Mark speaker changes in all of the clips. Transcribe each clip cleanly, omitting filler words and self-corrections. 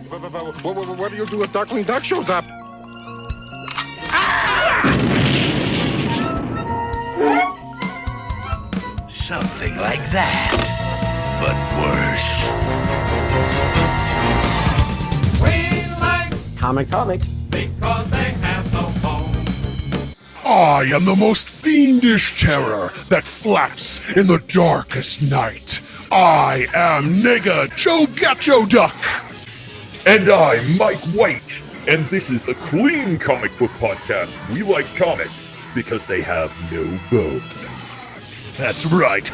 Speaker 1: What do you do if Darkwing Duck shows up?
Speaker 2: Something like that, but worse.
Speaker 3: We like
Speaker 4: Comics.
Speaker 3: because they have no home.
Speaker 5: I am the most fiendish terror that flaps in the darkest night. I am Negaduck.
Speaker 6: And I'm Mike White, and this is the Clean Comic Book Podcast. We like comics because they have no bones.
Speaker 5: That's right.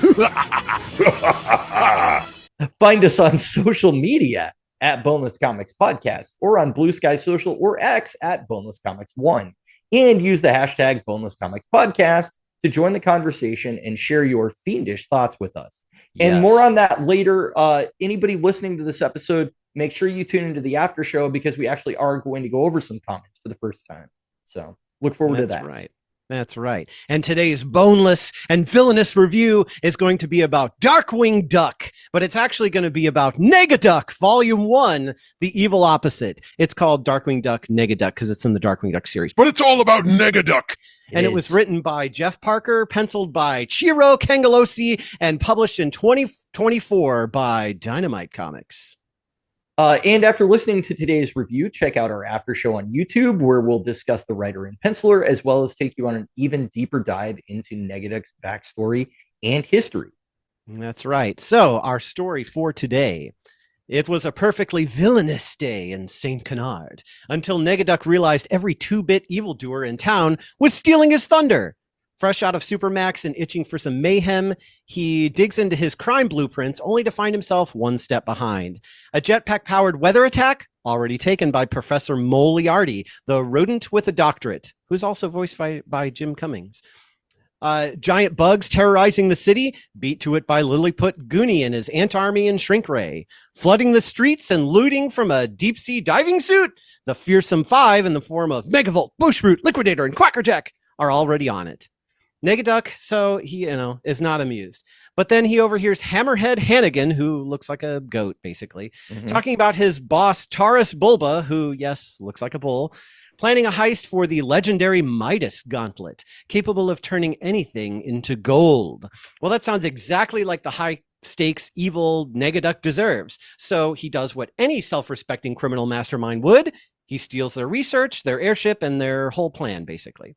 Speaker 4: Find us on social media at Boneless Comics Podcast or on Blue Sky Social or X at Boneless Comics 1. And use the hashtag Boneless Comics Podcast to join the conversation and share your fiendish thoughts with us. And more on that later. Anybody listening to this episode, make sure you tune into the after show because we actually are going to go over some comments for the first time. So look forward to that.
Speaker 7: That's right. And today's boneless and villainous review is going to be about Darkwing Duck, but it's actually going to be about Negaduck, Volume 1, the evil opposite. It's called Darkwing Duck Negaduck because it's in the Darkwing Duck series.
Speaker 5: But it's all about Negaduck.
Speaker 7: And it was written by Jeff Parker, penciled by Ciro Cangialosi, and published in 2024 by Dynamite Comics.
Speaker 4: And after listening to today's review, check out our after show on YouTube, where we'll discuss the writer and penciler, as well as take you on an even deeper dive into Negaduck's backstory and history.
Speaker 7: That's right. So our story for today. It was a perfectly villainous day in St. Canard until Negaduck realized every 2-bit evildoer in town was stealing his thunder. Fresh out of Supermax and itching for some mayhem, he digs into his crime blueprints only to find himself one step behind. A jetpack-powered weather attack, already taken by Professor Moriarty, the rodent with a doctorate, who's also voiced by Jim Cummings. Giant bugs terrorizing the city, beat to it by Lilliput Goonie and his ant army and Shrink Ray. Flooding the streets and looting from a deep-sea diving suit, the fearsome five in the form of Megavolt, Bushroot, Liquidator, and Quackerjack are already on it. Negaduck, so he, is not amused. But then he overhears Hammerhead Hannigan, who looks like a goat, basically, talking about his boss, Taurus Bulba, who, yes, looks like a bull, planning a heist for the legendary Midas Gauntlet, capable of turning anything into gold. Well, that sounds exactly like the high-stakes evil Negaduck deserves. So he does what any self-respecting criminal mastermind would. He steals their research, their airship, and their whole plan, basically.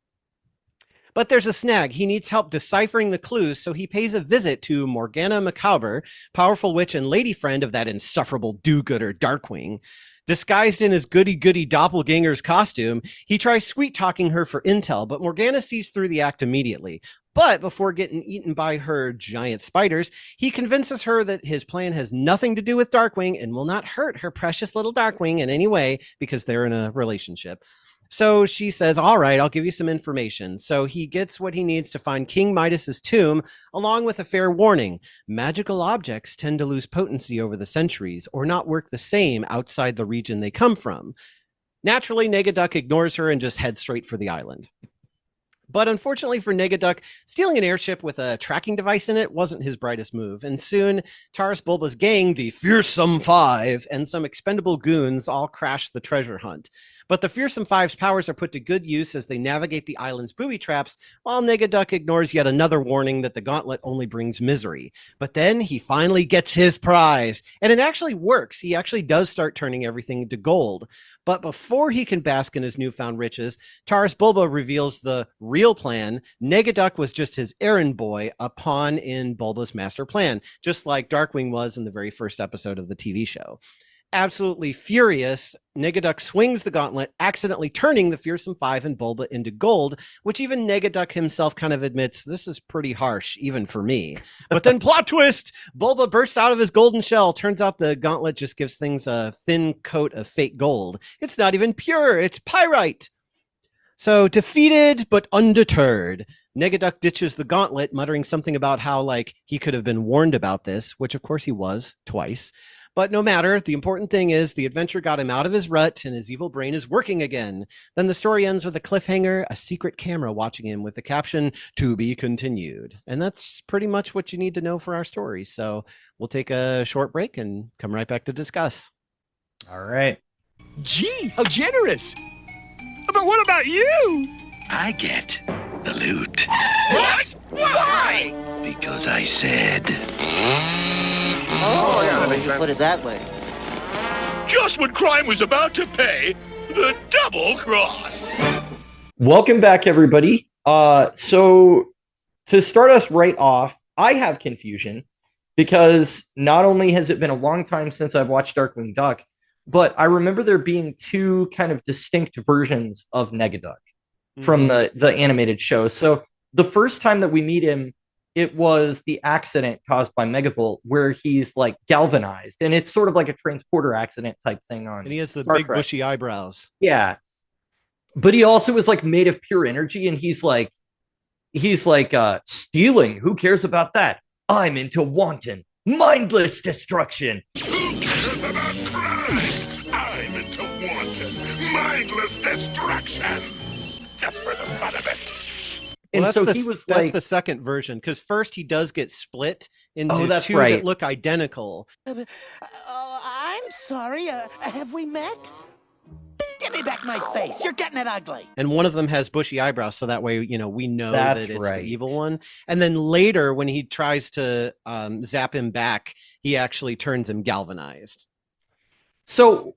Speaker 7: But there's a snag. He needs help deciphering the clues, so he pays a visit to Morgana Macabre, powerful witch and lady friend of that insufferable do-gooder Darkwing. Disguised in his goody-goody doppelganger's costume, he tries sweet-talking her for intel, but Morgana sees through the act immediately. But before getting eaten by her giant spiders, he convinces her that his plan has nothing to do with Darkwing and will not hurt her precious little Darkwing in any way because they're in a relationship. So she says, all right, I'll give you some information. So he gets what he needs to find King Midas's tomb, along with a fair warning. Magical objects tend to lose potency over the centuries or not work the same outside the region they come from. Naturally, Negaduck ignores her and just heads straight for the island. But unfortunately for Negaduck, stealing an airship with a tracking device in it wasn't his brightest move. And soon, Taurus Bulba's gang, the Fearsome Five, and some expendable goons all crash the treasure hunt. But the Fearsome Five's powers are put to good use as they navigate the island's booby traps, while Negaduck ignores yet another warning that the gauntlet only brings misery. But then he finally gets his prize, and it actually works. He actually does start turning everything into gold. But before he can bask in his newfound riches, Taurus Bulba reveals the real plan. Negaduck was just his errand boy, a pawn in Bulba's master plan, just like Darkwing was in the very first episode of the TV show. Absolutely furious, Negaduck swings the gauntlet, accidentally turning the Fearsome Five and Bulba into gold, which even Negaduck himself kind of admits, this is pretty harsh, even for me. But then plot twist! Bulba bursts out of his golden shell. Turns out the gauntlet just gives things a thin coat of fake gold. It's not even pure, it's pyrite! So defeated, but undeterred, Negaduck ditches the gauntlet, muttering something about how, he could have been warned about this, which of course he was, twice. But no matter, the important thing is the adventure got him out of his rut and his evil brain is working again. Then the story ends with a cliffhanger, a secret camera watching him with the caption, "To be continued." And that's pretty much what you need to know for our story. So we'll take a short break and come right back to discuss.
Speaker 4: All right.
Speaker 8: Gee, how generous. But what about you?
Speaker 2: I get the loot.
Speaker 8: What? Why?
Speaker 2: Because I said.
Speaker 9: Put it that way.
Speaker 8: Just when crime was about to pay, the double cross.
Speaker 4: Welcome back, everybody. So to start us right off, I have confusion because not only has it been a long time since I've watched Darkwing Duck, but I remember there being two kind of distinct versions of Negaduck from the animated show. So the first time that we meet him, it was the accident caused by Megavolt where he's like galvanized, and it's sort of like a transporter accident type thing on.
Speaker 7: And he has the
Speaker 4: Star
Speaker 7: big
Speaker 4: Trek.
Speaker 7: bushy eyebrows.
Speaker 4: Yeah. But he also is like made of pure energy, and he's like stealing. Who cares about that? I'm into wanton, mindless destruction.
Speaker 5: Who cares about crime? I'm into wanton, mindless destruction. Just for the fun of it.
Speaker 4: And
Speaker 7: Well,
Speaker 4: so
Speaker 7: that's
Speaker 4: he was
Speaker 7: that's
Speaker 4: like,
Speaker 7: the second version, because first he does get split into
Speaker 4: Oh, that's
Speaker 7: two
Speaker 4: right.
Speaker 7: that look identical.
Speaker 9: I'm sorry. Have we met? Give me back my face. You're getting it ugly.
Speaker 7: And one of them has bushy eyebrows, so that way, we know
Speaker 4: That's
Speaker 7: that it's
Speaker 4: right.
Speaker 7: the evil one. And then later, when he tries to zap him back, he actually turns him galvanized.
Speaker 4: so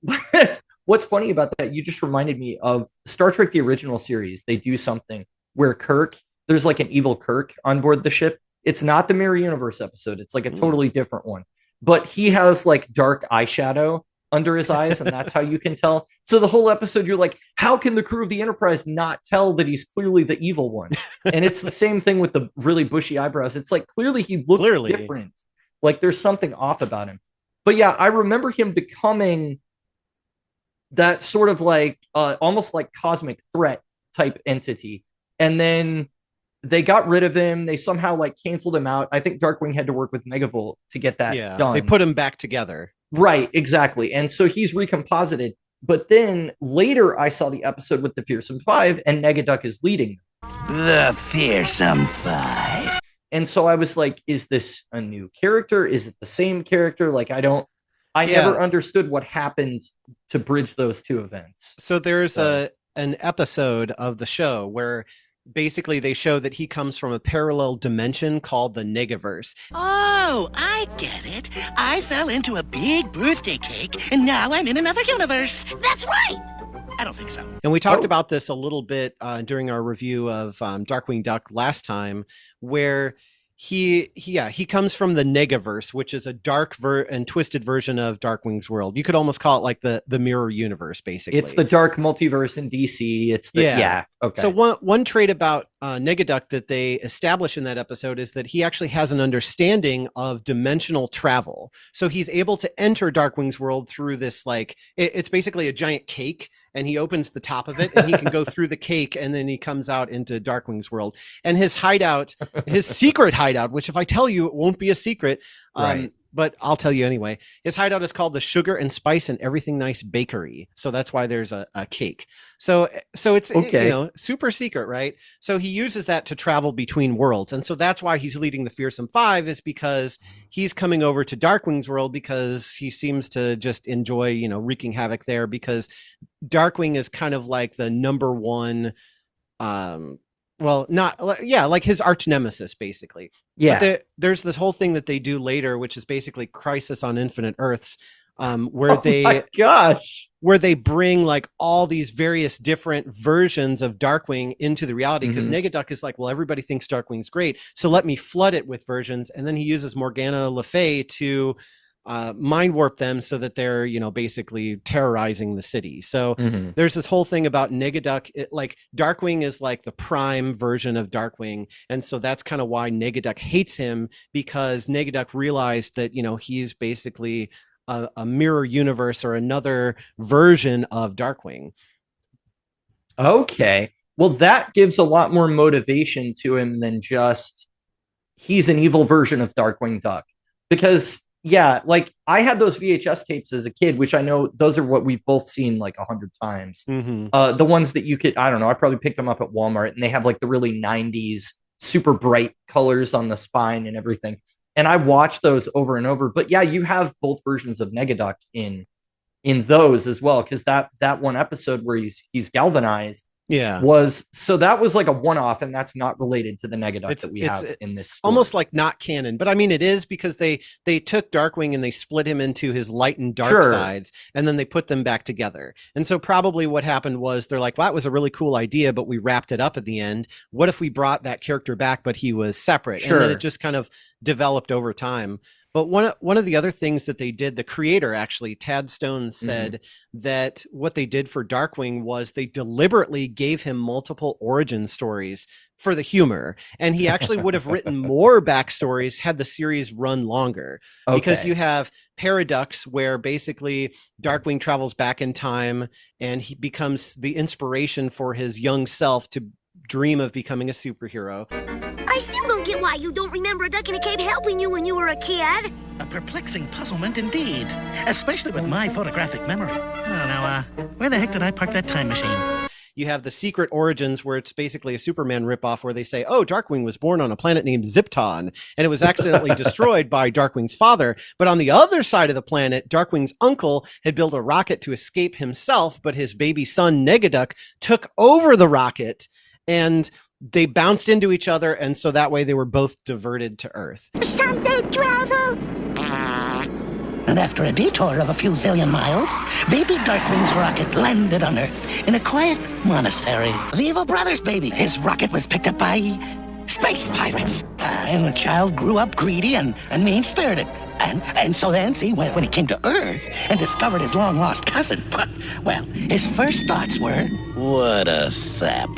Speaker 4: what's funny about that? You just reminded me of Star Trek, the original series. They do something where there's like an evil Kirk on board the ship. It's not the Mirror Universe episode. It's like a totally different one. But he has like dark eyeshadow under his eyes, and that's how you can tell. So the whole episode, you're like, how can the crew of the Enterprise not tell that he's clearly the evil one? And it's the same thing with the really bushy eyebrows. It's like clearly he looks different. Like there's something off about him. But yeah, I remember him becoming that sort of like almost like cosmic threat type entity. And then they got rid of him. They somehow like canceled him out. I think Darkwing had to work with Megavolt to get that done.
Speaker 7: They put him back together.
Speaker 4: Right, exactly. And so he's recomposited. But then later I saw the episode with the Fearsome Five, and Negaduck is leading.
Speaker 2: The Fearsome Five.
Speaker 4: And so I was like, is this a new character? Is it the same character? Like, I never understood what happened to bridge those two events.
Speaker 7: So there's an episode of the show where basically they show that he comes from a parallel dimension called the Negaverse.
Speaker 9: Oh, I get it. I fell into a big birthday cake, and now I'm in another universe. That's right. I don't think so.
Speaker 7: And we talked about this a little bit during our review of Darkwing Duck last time, where he comes from the Negaverse, which is a dark and twisted version of Darkwing's world. You could almost call it like the mirror universe, basically.
Speaker 4: It's the dark multiverse in DC. It's the okay.
Speaker 7: So one trait about Negaduck that they establish in that episode is that he actually has an understanding of dimensional travel. So he's able to enter Darkwing's world through this, like, it's basically a giant cake, and he opens the top of it, and he can go through the cake, and then he comes out into Darkwing's world. And his hideout, his secret hideout, which if I tell you, it won't be a secret,
Speaker 4: Right.
Speaker 7: but I'll tell you anyway. His hideout is called the Sugar and Spice and Everything Nice Bakery. So that's why there's a cake. So it's super secret, right? So he uses that to travel between worlds. And so that's why he's leading the Fearsome Five, is because he's coming over to Darkwing's world because he seems to just enjoy, wreaking havoc there, because Darkwing is kind of like the number one like his arch-nemesis, basically.
Speaker 4: Yeah.
Speaker 7: But there's this whole thing that they do later, which is basically Crisis on Infinite Earths, where where they bring like all these various different versions of Darkwing into the reality, because Negaduck is like, well, everybody thinks Darkwing's great, so let me flood it with versions. And then he uses Morgana Le Fay to mind warp them so that they're basically terrorizing the city. So there's this whole thing about Negaduck, like Darkwing is like the prime version of Darkwing, and so that's kind of why Negaduck hates him, because Negaduck realized that he's basically a mirror universe or another version of Darkwing.
Speaker 4: Okay, well, that gives a lot more motivation to him than just he's an evil version of Darkwing Duck, because like I had those VHS tapes as a kid, which I know those are what we've both seen like 100 times. The ones that you could, I don't know, I probably picked them up at Walmart, and they have like the really 90s super bright colors on the spine and everything. And I watched those over and over. But yeah, you have both versions of Negaduck in in those as well, because that one episode where he's galvanized
Speaker 7: Yeah.
Speaker 4: that was like a one-off, and that's not related to the Negaduck that we have in this story.
Speaker 7: Almost like not canon, but I mean it is, because they took Darkwing and they split him into his light and dark sides, and then they put them back together. And so probably what happened was they're like, well, that was a really cool idea, but we wrapped it up at the end. What if we brought that character back, but he was separate? And then it just kind of developed over time. But one of the other things that they did, the creator, actually, Tad Stone, said that what they did for Darkwing was they deliberately gave him multiple origin stories for the humor. And he actually would have written more backstories had the series run longer. Because you have Paradox, where basically Darkwing travels back in time and he becomes the inspiration for his young self to dream of becoming a superhero.
Speaker 10: I still don't get why you don't remember a duck in a cave helping you when you were a kid.
Speaker 9: A perplexing puzzlement indeed, especially with my photographic memory. Oh, now, where the heck did I park that time machine?
Speaker 7: You have the Secret Origins, where it's basically a Superman ripoff, where they say, oh, Darkwing was born on a planet named Zipton, and it was accidentally destroyed by Darkwing's father. But on the other side of the planet, Darkwing's uncle had built a rocket to escape himself, but his baby son, Negaduck, took over the rocket, and they bounced into each other, and so that way they were both diverted to Earth.
Speaker 9: Someday, driver! And after a detour of a few zillion miles, baby Darkwing's rocket landed on Earth in a quiet monastery. The evil brother's baby. His rocket was picked up by space pirates. And the child grew up greedy and mean-spirited. And so then, see, when he came to Earth and discovered his long-lost cousin, well, his first thoughts were, what a sap.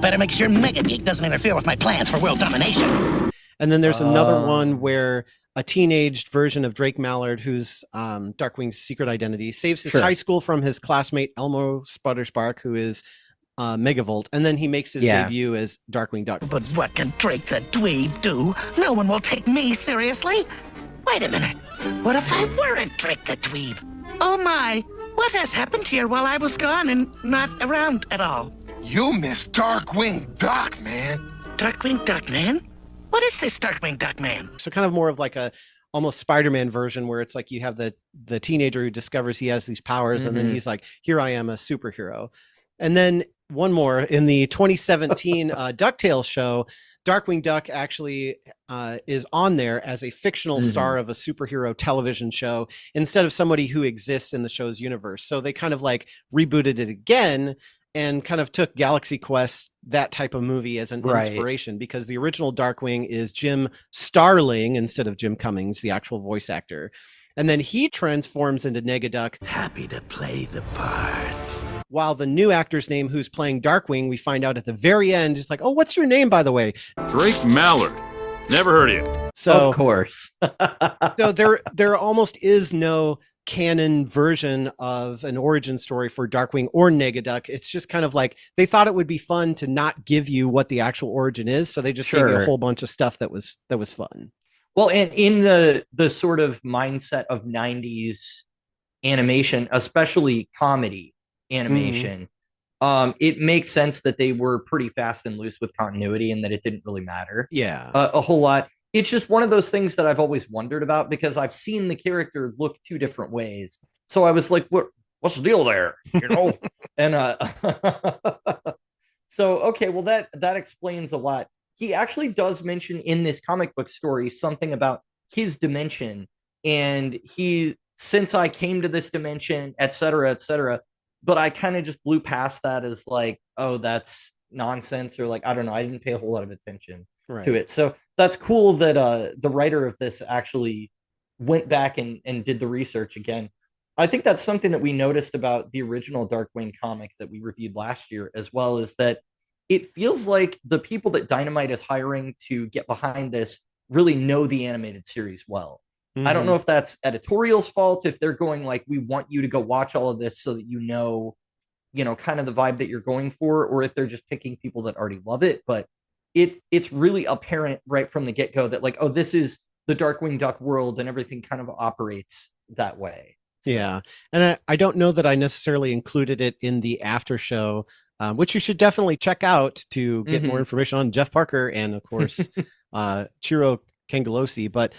Speaker 9: Better make sure Mega Geek doesn't interfere with my plans for world domination.
Speaker 7: And then there's another one where a teenaged version of Drake Mallard, who's Darkwing's secret identity, saves his high school from his classmate Elmo Sputterspark, who is Megavolt, and then he makes his debut as Darkwing Duck.
Speaker 9: But what can Drake the Dweeb do? No one will take me seriously. Wait a minute. What if I weren't Drake the Dweeb? Oh my, what has happened here while I was gone and not around at all?
Speaker 1: You miss Darkwing Duck, man.
Speaker 9: Darkwing Duck Man? What is this Darkwing Duck Man?
Speaker 7: So kind of more of like a almost Spider-Man version, where it's like you have the teenager who discovers he has these powers, and then he's like, here I am, a superhero. And then one more, in the 2017 DuckTales show, Darkwing Duck actually is on there as a fictional star of a superhero television show instead of somebody who exists in the show's universe. So they kind of like rebooted it again and kind of took Galaxy Quest, that type of movie, as an inspiration, because the original Darkwing is Jim Starling instead of Jim Cummings, the actual voice actor. And then he transforms into Negaduck.
Speaker 2: Happy to play the part.
Speaker 7: While the new actor's name, who's playing Darkwing, we find out at the very end, it's like, oh, what's your name, by the way?
Speaker 8: Drake Mallard. Never heard of you.
Speaker 7: So,
Speaker 4: of course.
Speaker 7: so there almost is no canon version of an origin story for Darkwing or Negaduck. It's just kind of like they thought it would be fun to not give you what the actual origin is, so they just gave you a whole bunch of stuff that was fun.
Speaker 4: Well, and in the sort of mindset of 90s animation, especially comedy animation, it makes sense that they were pretty fast and loose with continuity, and that it didn't really matter a whole lot. It's just one of those things that I've always wondered about, because I've seen the character look two different ways. So I was like, what's the deal there? You know? And so, okay, well, that explains a lot. He actually does mention in this comic book story something about his dimension, and since I came to this dimension, et cetera, but I kind of just blew past that as like, oh, that's nonsense, or like, I don't know, I didn't pay a whole lot of attention to it. So that's cool that the writer of this actually went back and did the research again. I think that's something that we noticed about the original Darkwing comics that we reviewed last year, as well, is that it feels like the people that Dynamite is hiring to get behind this really know the animated series well. I don't know if that's editorial's fault, if they're going like, we want you to go watch all of this so that you know, kind of the vibe that you're going for, or if they're just picking people that already love it. But it's really apparent right from the get-go that like, oh, this is the Darkwing Duck world, and everything kind of operates that way. So. Yeah.
Speaker 7: And I don't know that I necessarily included it in the after show, which you should definitely check out to get more information on Jeff Parker and, of course, Ciro Cangialosi. But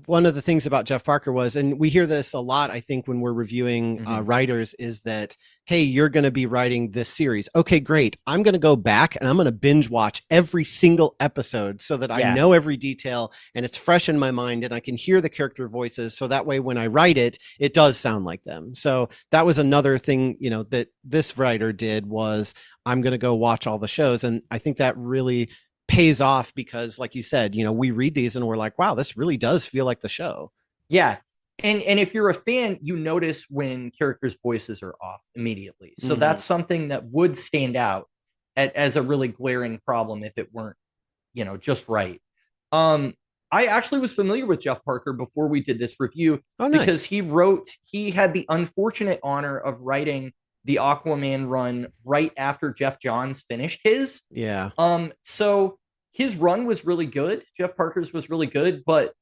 Speaker 7: one of the things about Jeff Parker was, and we hear this a lot, I think, when we're reviewing writers, is that, hey, you're going to be writing this series. Okay, great. I'm going to go back and I'm going to binge watch every single episode so that I know every detail and it's fresh in my mind and I can hear the character voices. So that way, when I write it, it does sound like them. So that was another thing, you know, that this writer did, was I'm going to go watch all the shows. And I think that really pays off because, like you said, you know, we read these and we're like, wow, this really does feel like the show.
Speaker 4: Yeah. And if you're a fan, you notice when characters' voices are off immediately. So that's something that would stand out as a really glaring problem if it weren't, you know, just right. I actually was familiar with Jeff Parker before we did this review because he had the unfortunate honor of writing the Aquaman run right after Jeff Johns finished his.
Speaker 7: Yeah.
Speaker 4: So his run was really good. Jeff Parker's was really good, but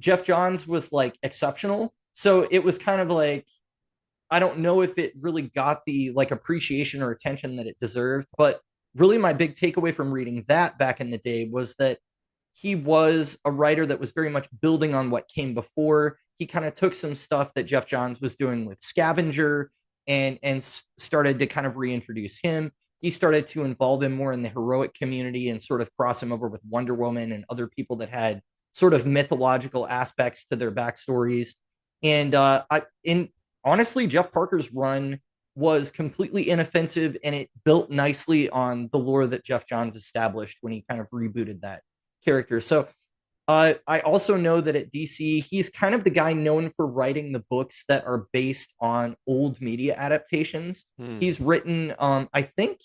Speaker 4: Jeff Johns was like exceptional. So it was kind of like, I don't know if it really got the like appreciation or attention that it deserved, but really my big takeaway from reading that back in the day was that he was a writer that was very much building on what came before. He kind of took some stuff that Jeff Johns was doing with Scavenger and started to kind of reintroduce him. He started to involve him more in the heroic community and sort of cross him over with Wonder Woman and other people that had sort of mythological aspects to their backstories. And honestly, Jeff Parker's run was completely inoffensive, and it built nicely on the lore that Jeff Johns established when he kind of rebooted that character. So I also know that at DC, he's kind of the guy known for writing the books that are based on old media adaptations. He's written, I think,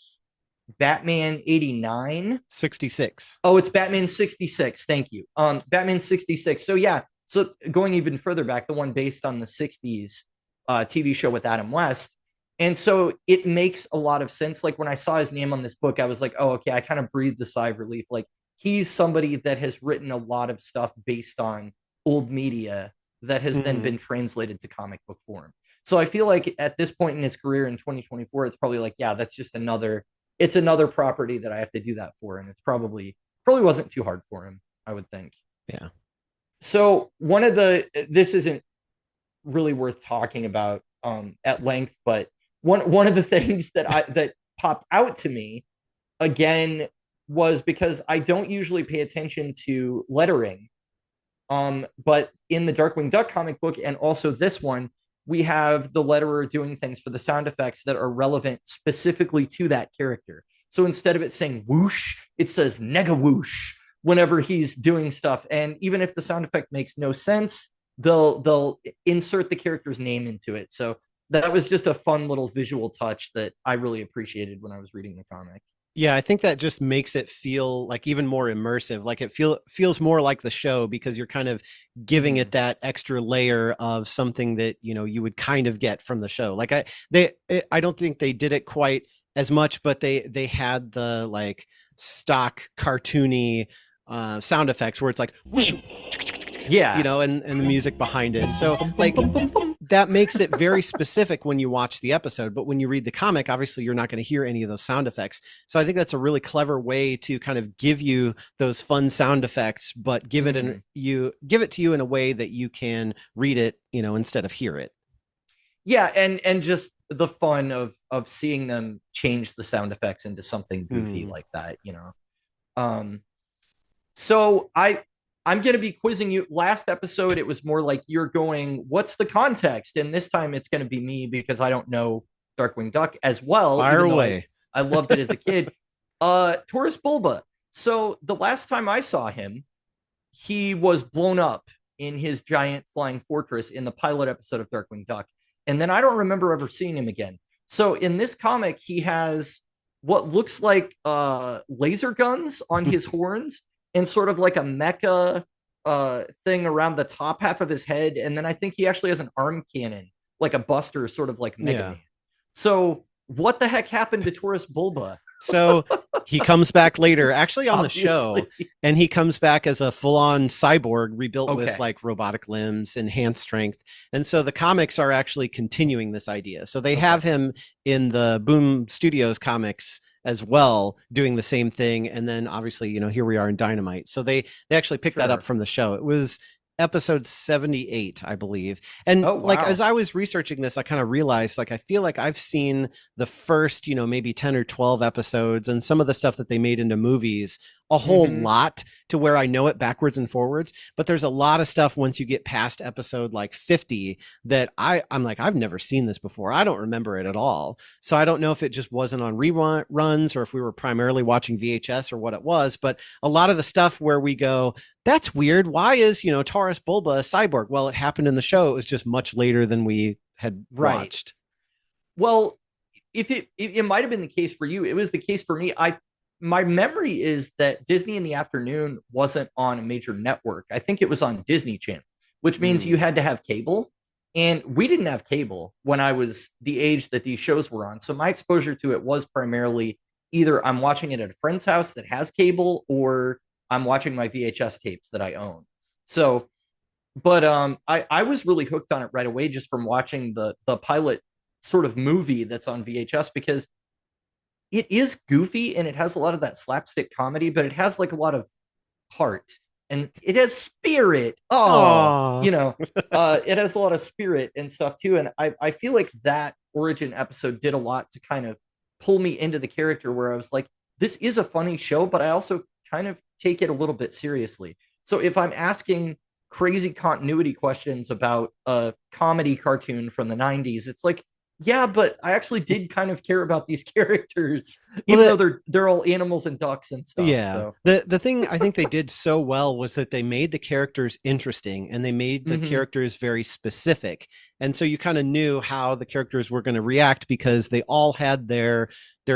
Speaker 4: Batman 89.
Speaker 7: 66.
Speaker 4: Oh, it's Batman 66. Thank you. Batman 66. So yeah, so going even further back, the one based on the 60s TV show with Adam West. And so it makes a lot of sense. Like when I saw his name on this book, I was like, oh, okay, I kind of breathed a sigh of relief. Like, he's somebody that has written a lot of stuff based on old media that has then been translated to comic book form. So I feel like at this point in his career in 2024, it's probably like, yeah, that's just another property that I have to do that for. And it's probably wasn't too hard for him, I would think.
Speaker 7: Yeah.
Speaker 4: So this isn't really worth talking about at length, but one of the things that popped out to me again was because I don't usually pay attention to lettering. But in the Darkwing Duck comic book and also this one, we have the letterer doing things for the sound effects that are relevant specifically to that character. So instead of it saying whoosh, it says Negawoosh whenever he's doing stuff. And even if the sound effect makes no sense, they'll insert the character's name into it. So that was just a fun little visual touch that I really appreciated when I was reading the comic.
Speaker 7: Yeah, I think that just makes it feel like even more immersive. Like it feels more like the show because you're kind of giving it that extra layer of something that, you know, you would kind of get from the show. Like I don't think they did it quite as much, but they had the like stock cartoony sound effects where it's like,
Speaker 4: yeah,
Speaker 7: you know, and the music behind it. So like that makes it very specific when you watch the episode, but when you read the comic, obviously you're not going to hear any of those sound effects. So I think that's a really clever way to kind of give you those fun sound effects, but give it to you in a way that you can read it, you know, instead of hear it.
Speaker 4: Yeah, and just the fun of seeing them change the sound effects into something goofy like that, you know. So I'm going to be quizzing you. Last episode, it was more like you're going, what's the context? And this time it's going to be me because I don't know Darkwing Duck as well.
Speaker 7: Fire away.
Speaker 4: I loved it as a kid. Taurus Bulba. So the last time I saw him, he was blown up in his giant flying fortress in the pilot episode of Darkwing Duck. And then I don't remember ever seeing him again. So in this comic, he has what looks like laser guns on his horns and sort of like a mecha thing around the top half of his head. And then I think he actually has an arm cannon, like a buster, sort of like Mega Man. So what the heck happened to Taurus Bulba?
Speaker 7: So he comes back later, actually on the show, and he comes back as a full-on cyborg rebuilt with like robotic limbs, enhanced strength. And so the comics are actually continuing this idea. So they have him in the Boom Studios comics as well, doing the same thing. And then obviously, you know, here we are in Dynamite. So they actually picked that up from the show. It was episode 78, I believe. And like, as I was researching this, I kind of realized, like, I feel like I've seen the first, maybe 10 or 12 episodes and some of the stuff that they made into movies a whole lot to where I know it backwards and forwards. But there's a lot of stuff once you get past episode like 50 that I'm like, I've never seen this before. I don't remember it at all. So I don't know if it just wasn't on reruns or if we were primarily watching VHS or what it was. But a lot of the stuff where we go, that's weird. Why is, Taurus Bulba a cyborg? Well, it happened in the show. It was just much later than we had watched.
Speaker 4: Well, if it might have been the case for you, it was the case for me. My memory is that Disney in the Afternoon wasn't on a major network. I think it was on Disney Channel, which means you had to have cable. And we didn't have cable when I was the age that these shows were on. So my exposure to it was primarily either I'm watching it at a friend's house that has cable, or I'm watching my VHS tapes that I own. So, but I was really hooked on it right away just from watching the pilot sort of movie that's on VHS, because it is goofy and it has a lot of that slapstick comedy, but it has like a lot of heart and it has spirit. It has a lot of spirit and stuff too. And I feel like that origin episode did a lot to kind of pull me into the character, where I was like, this is a funny show, but I also kind of take it a little bit seriously. So if I'm asking crazy continuity questions about a comedy cartoon from the 90s, it's like, yeah, but I actually did kind of care about these characters, even though they're all animals and ducks and stuff.
Speaker 7: Yeah.
Speaker 4: So.
Speaker 7: The thing I think they did so well was that they made the characters interesting and they made the characters very specific. And so you kind of knew how the characters were going to react because they all had their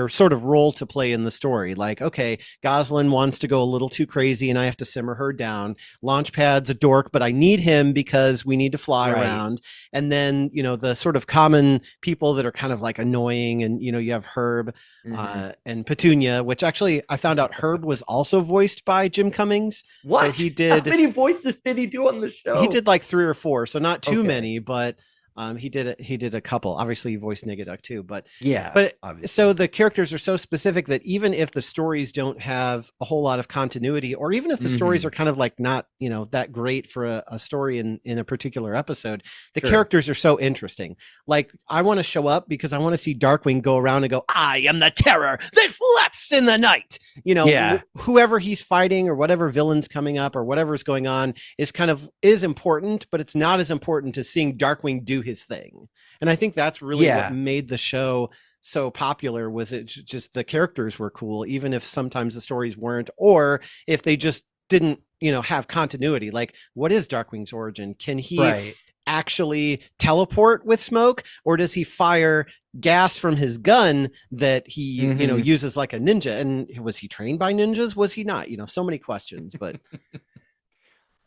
Speaker 7: sort of role to play in the story. Like, okay, Goslin wants to go a little too crazy and I have to simmer her down. Launchpad's a dork, but I need him because we need to fly around. And then, the sort of common people that are kind of like annoying, and, you have Herb and Petunia, which actually I found out Herb was also voiced by Jim Cummings.
Speaker 4: What?
Speaker 7: So he did.
Speaker 4: How many voices did he do on the show?
Speaker 7: He did like 3 or 4, so not too many, but he did a couple. Obviously he voiced Negaduck too, but obviously. So the characters are so specific that even if the stories don't have a whole lot of continuity, or even if the stories are kind of like not, that great for a story in a particular episode, the characters are so interesting. Like, I want to show up because I want to see Darkwing go around and go, I am the terror that flaps in the night. Whoever he's fighting or whatever villain's coming up or whatever's going on is important, but it's not as important as seeing Darkwing do his thing. And I think that's really what made the show so popular, was it just the characters were cool, even if sometimes the stories weren't, or if they just didn't, have continuity. Like, what is Darkwing's origin? Can he actually teleport with smoke, or does he fire gas from his gun that he uses like a ninja? And was he trained by ninjas? Was he not? So many questions. But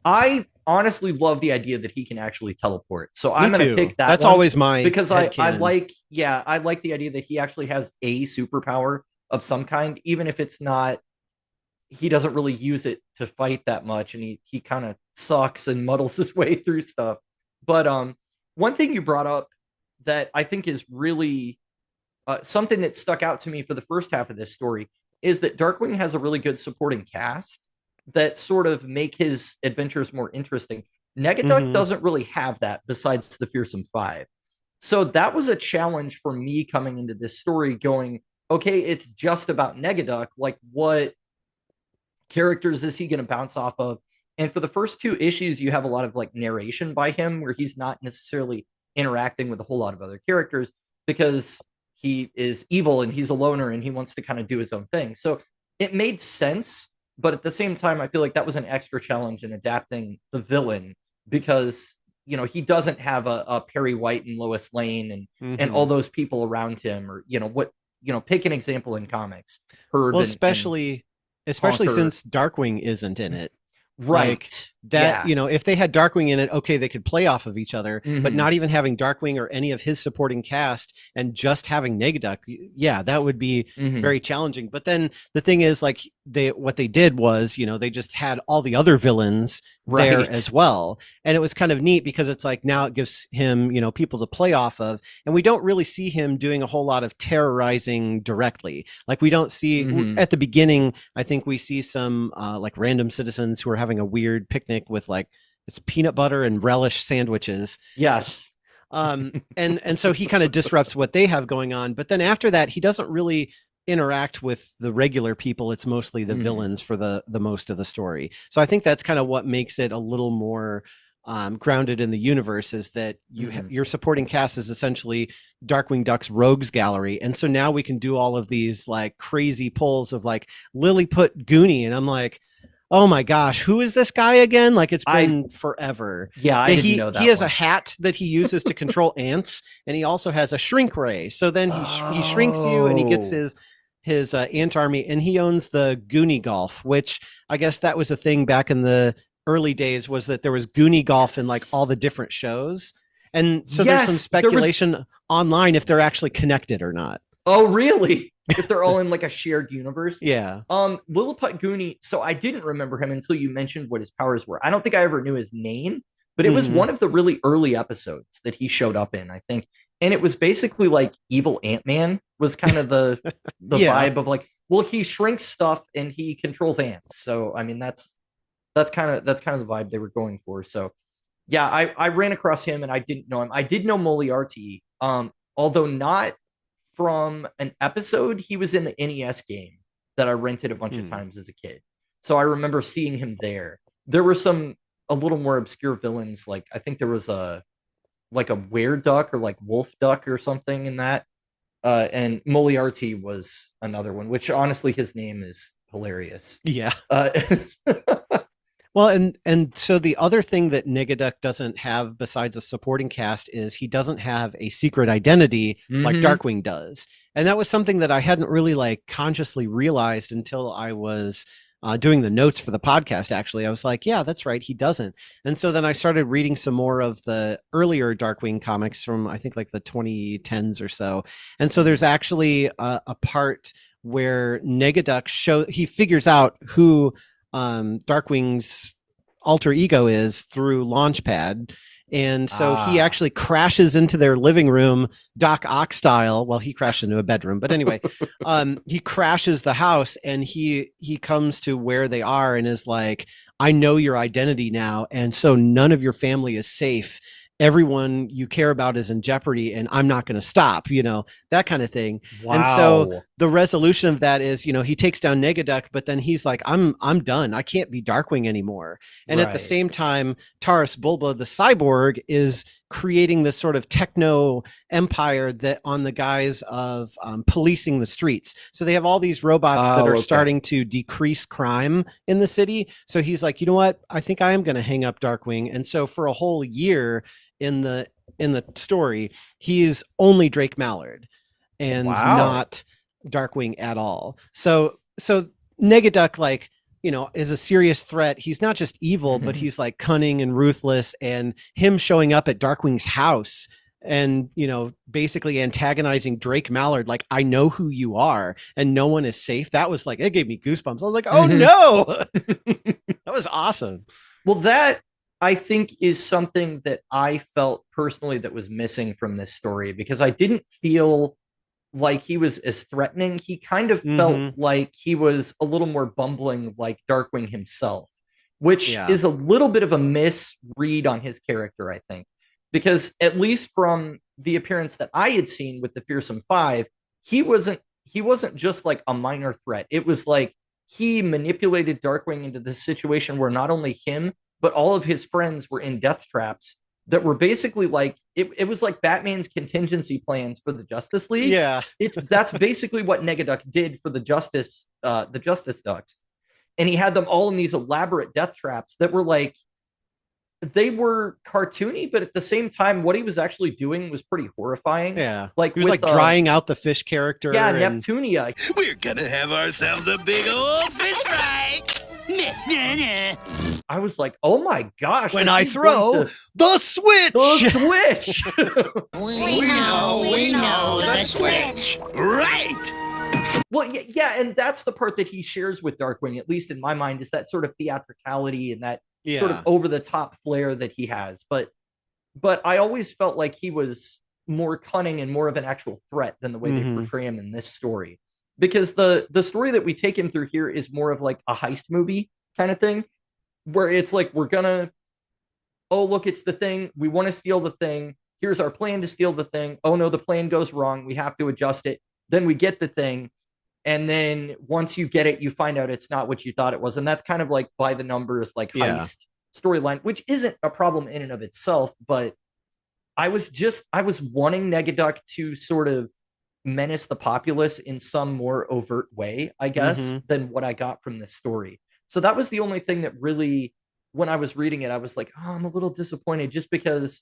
Speaker 4: I honestly love the idea that he can actually teleport. So I'm going to pick that.
Speaker 7: That's always my,
Speaker 4: because I like the idea that he actually has a superpower of some kind, even if it's not, he doesn't really use it to fight that much. And he kind of sucks and muddles his way through stuff. But one thing you brought up that I think is really something that stuck out to me for the first half of this story is that Darkwing has a really good supporting cast that sort of make his adventures more interesting. Negaduck doesn't really have that besides the Fearsome Five. So that was a challenge for me coming into this story, going, okay, it's just about Negaduck. Like, what characters is he going to bounce off of? And for the first 2 issues, you have a lot of like narration by him where he's not necessarily interacting with a whole lot of other characters because he is evil and he's a loner and he wants to kind of do his own thing. So it made sense. But at the same time, I feel like that was an extra challenge in adapting the villain, because, he doesn't have a Perry White and Lois Lane and all those people around him, or, pick an example in comics. Herb,
Speaker 7: especially since Darkwing isn't in it.
Speaker 4: Right.
Speaker 7: Like that, if they had Darkwing in it, okay, they could play off of each other, but not even having Darkwing or any of his supporting cast and just having Negaduck, that would be very challenging. But then the thing is, like, what they did was, they just had all the other villains there as well. And it was kind of neat because it's like, now it gives him, people to play off of. And we don't really see him doing a whole lot of terrorizing directly. Like, we don't see at the beginning, I think we see some like random citizens who are having a weird picnic with like it's peanut butter and relish sandwiches.
Speaker 4: Yes.
Speaker 7: And so he kind of disrupts what they have going on. But then after that, he doesn't really interact with the regular people. It's mostly the villains for the most of the story. So I think that's kind of what makes it a little more grounded in the universe, is that your supporting cast is essentially Darkwing Duck's rogues gallery. And so now we can do all of these like crazy pulls of like Lilliput Goonie. And I'm like, oh my gosh, who is this guy again? Like, it's been forever.
Speaker 4: Yeah, I didn't know that.
Speaker 7: He has a hat that he uses to control ants, and he also has a shrink ray. So then he shrinks you, and he gets his ant army, and he owns the Goonie Golf, which I guess that was a thing back in the early days, was that there was Goonie Golf in like all the different shows. And so there's some speculation online if they're actually connected or not.
Speaker 4: Oh, really? If they're all in like a shared universe?
Speaker 7: Yeah.
Speaker 4: Lilliput Goonie. So I didn't remember him until you mentioned what his powers were. I don't think I ever knew his name, but it was one of the really early episodes that he showed up in, I think. And it was basically like evil Ant-Man was kind of the vibe of like, well, he shrinks stuff and he controls ants. So I mean, that's kind of the vibe they were going for. So yeah, I ran across him and I didn't know him. I did know Moriarty, although not from an episode. He was in the NES game that I rented a bunch of times as a kid. So I remember seeing him there. There were a little more obscure villains. Like I think there was a were-duck or like wolf duck or something in that. And Moriarty was another one, which honestly, his name is hilarious.
Speaker 7: Yeah. Well, and so the other thing that Negaduck doesn't have besides a supporting cast is he doesn't have a secret identity like Darkwing does. And that was something that I hadn't really like consciously realized until I was doing the notes for the podcast. Actually, I was like, yeah, that's right, he doesn't. And so then I started reading some more of the earlier Darkwing comics from, I think, like the 2010s or so. And so there's actually a part where Negaduck he figures out who Darkwing's alter ego is through Launchpad. And so he actually crashes into their living room, Doc Ock style. Well, he crashed into a bedroom, but anyway, he crashes the house, and he comes to where they are and is like, I know your identity now. And so none of your family is safe. Everyone you care about is in jeopardy, and I'm not going to stop, that kind of thing. Wow. And so the resolution of that is, he takes down Negaduck, but then he's like, I'm done. I can't be Darkwing anymore. And at the same time, Taurus Bulba, the cyborg, is creating this sort of techno empire that on the guise of policing the streets. So they have all these robots that are starting to decrease crime in the city. So he's like, you know what? I think I am going to hang up Darkwing. And so for a whole year in the story, he's only Drake Mallard and not Darkwing at all. So Negaduck, like, is a serious threat. He's not just evil, but he's like cunning and ruthless, and him showing up at Darkwing's house and, basically antagonizing Drake Mallard. Like, I know who you are and no one is safe. That was like, it gave me goosebumps. I was like, oh no, that was awesome.
Speaker 4: Well, that I think is something that I felt personally that was missing from this story, because I didn't feel like he was as threatening. He kind of felt like he was a little more bumbling, like Darkwing himself, which is a little bit of a misread on his character, I think, because at least from the appearance that I had seen with the Fearsome Five, he wasn't just like a minor threat. It was like he manipulated Darkwing into this situation where not only him, but all of his friends were in death traps that were basically like, it was like Batman's contingency plans for the Justice League.
Speaker 7: Yeah.
Speaker 4: That's basically what Negaduck did for the Justice Ducks. And he had them all in these elaborate death traps that were like, they were cartoony, but at the same time, what he was actually doing was pretty horrifying.
Speaker 7: Yeah.
Speaker 4: Like
Speaker 7: he was like drying out the fish character.
Speaker 4: Yeah,
Speaker 7: and...
Speaker 4: Neptunia.
Speaker 8: We're gonna have ourselves a big old fish fry.
Speaker 4: I was like, oh my gosh.
Speaker 7: When I throw the switch.
Speaker 8: We know the switch. Right.
Speaker 4: Well, yeah, and that's the part that he shares with Darkwing, at least in my mind, is that sort of theatricality and that sort of over-the-top flair that he has. But I always felt like he was more cunning and more of an actual threat than the way they portray him in this story. Because the story that we take him through here is more of like a heist movie kind of thing, where it's like, we're gonna oh, look, it's the thing. We want to steal the thing. Here's our plan to steal the thing. Oh, no, the plan goes wrong. We have to adjust it. Then we get the thing. And then once you get it, you find out it's not what you thought it was. And that's kind of like by the numbers, like heist storyline, which isn't a problem in and of itself. But I was wanting Negaduck to sort of menace the populace in some more overt way, I guess, than what I got from this story. So that was the only thing that really, when I was reading it, I was like, oh, I'm a little disappointed just because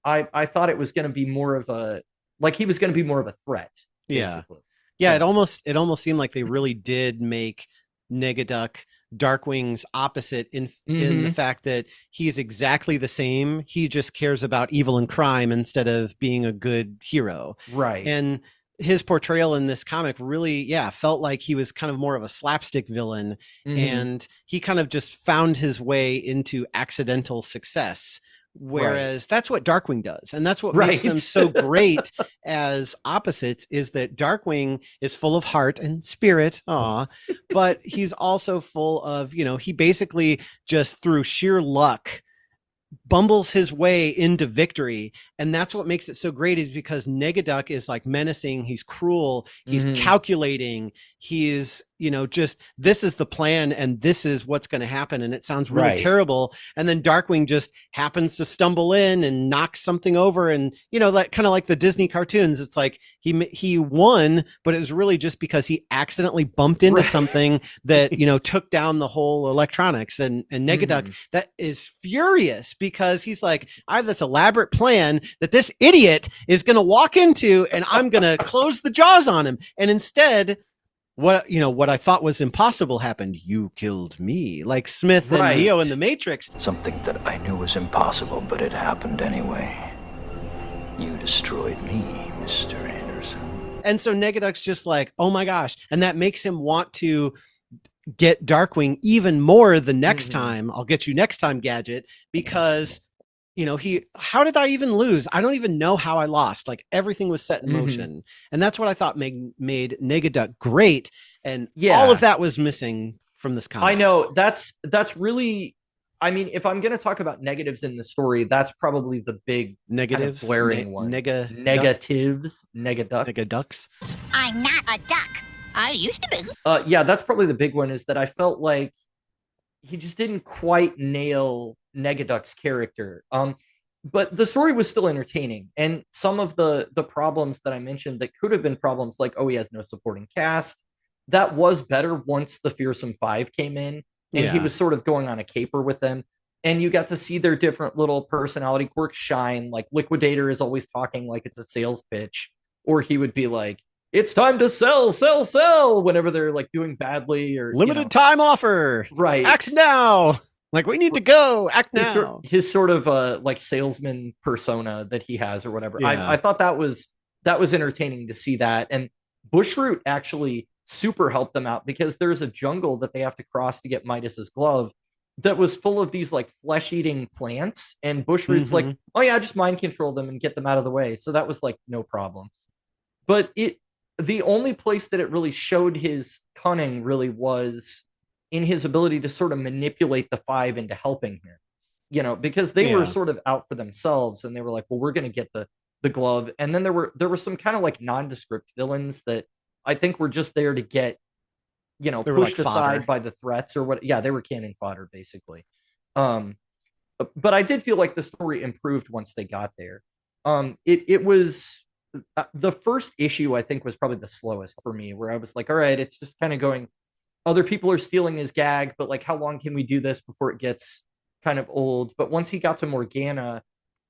Speaker 4: I thought it was going to be more of a, like he was going to be more of a threat. Basically.
Speaker 7: Yeah. So. It almost seemed like they really did make Negaduck Darkwing's opposite in the fact that he's exactly the same. He just cares about evil and crime instead of being a good hero.
Speaker 4: Right.
Speaker 7: And his portrayal in this comic really, felt like he was kind of more of a slapstick villain, and he kind of just found his way into accidental success. Whereas that's what Darkwing does. And that's what makes them so great as opposites, is that Darkwing is full of heart and spirit. But he's also full of, he basically just through sheer luck bumbles his way into victory. And that's what makes it so great, is because Negaduck is like menacing, he's cruel, he's calculating, he's just, this is the plan and this is what's going to happen, and it sounds really terrible. And then Darkwing just happens to stumble in and knock something over, and that kind of like the Disney cartoons, it's like he won, but it was really just because he accidentally bumped into something that took down the whole electronics. And Negaduck that is furious because he's like, I have this elaborate plan that this idiot is going to walk into, and I'm going to close the jaws on him. And instead, what I thought was impossible happened. You killed me, like Smith and Neo in the Matrix.
Speaker 2: Something that I knew was impossible, but it happened anyway. You destroyed me, Mr. Anderson.
Speaker 7: And so Negaduck's just like, oh my gosh. And that makes him want to get Darkwing even more the next time. I'll get you next time, Gadget, because how did I even lose? I don't even know how I lost. Like, everything was set in motion. And that's what I thought made Negaduck great. And all of that was missing from this comic.
Speaker 4: I know that's really, I mean, if I'm going to talk about negatives in the story, that's probably the big
Speaker 7: negatives,
Speaker 4: kind of glaring one. Negatives,
Speaker 7: Negaducks.
Speaker 10: I'm not a duck. I used to be.
Speaker 4: That's probably the big one, is that I felt like he just didn't quite nail Negaduck's character. But the story was still entertaining, and some of the problems that I mentioned that could have been problems, like, oh, he has no supporting cast, that was better once the Fearsome Five came in, and he was sort of going on a caper with them, and you got to see their different little personality quirks shine. Like Liquidator is always talking like it's a sales pitch, or he would be like, it's time to sell whenever they're like doing badly, or
Speaker 7: limited time offer.
Speaker 4: Right.
Speaker 7: Act now. Like, we need to go. Act now.
Speaker 4: His sort of like salesman persona that he has, or whatever. I thought that was entertaining to see that. And Bushroot actually super helped them out, because there's a jungle that they have to cross to get Midas's glove that was full of these like flesh-eating plants. And Bushroot's like, oh yeah, just mind control them and get them out of the way. So that was like no problem. But the only place that it really showed his cunning really was in his ability to sort of manipulate the Five into helping him, because they were sort of out for themselves, and they were like, well, we're going to get the glove. And then there were some kind of like nondescript villains that I think were just there to get, pushed aside by the threats or what. Yeah, they were cannon fodder, basically. But I did feel like the story improved once they got there. It was the first issue, I think, was probably the slowest for me, where I was like, all right, it's just kind of going, other people are stealing his gag, but like, how long can we do this before it gets kind of old? But once he got to Morgana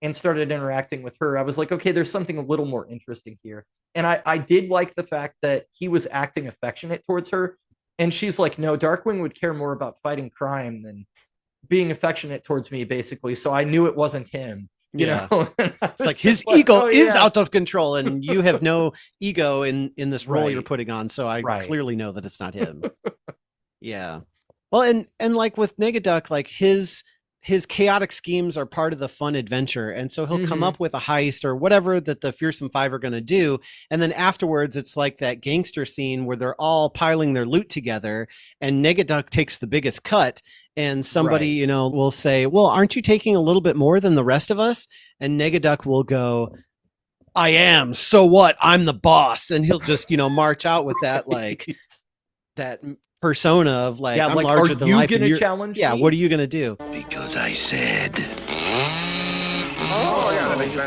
Speaker 4: and started interacting with her, I was like, okay, there's something a little more interesting here. And I did like the fact that he was acting affectionate towards her. And she's like, no, Darkwing would care more about fighting crime than being affectionate towards me, basically. So I knew it wasn't him. You know,
Speaker 7: it's like his ego is out of control, and you have no ego in this role you're putting on. So I clearly know that it's not him. Well, and like with Negaduck, like his his chaotic schemes are part of the fun adventure. And so he'll come up with a heist or whatever that the Fearsome Five are going to do. And then afterwards, it's like that gangster scene where they're all piling their loot together and Negaduck takes the biggest cut. And somebody, you know, will say, well, aren't you taking a little bit more than the rest of us? And Negaduck will go, I am. So what? I'm the boss. And he'll just, you know, march out with that, like that persona of like, I'm
Speaker 4: like,
Speaker 7: larger than life.
Speaker 4: Are you going to challenge me?
Speaker 7: What are you going to do?
Speaker 1: Because I said.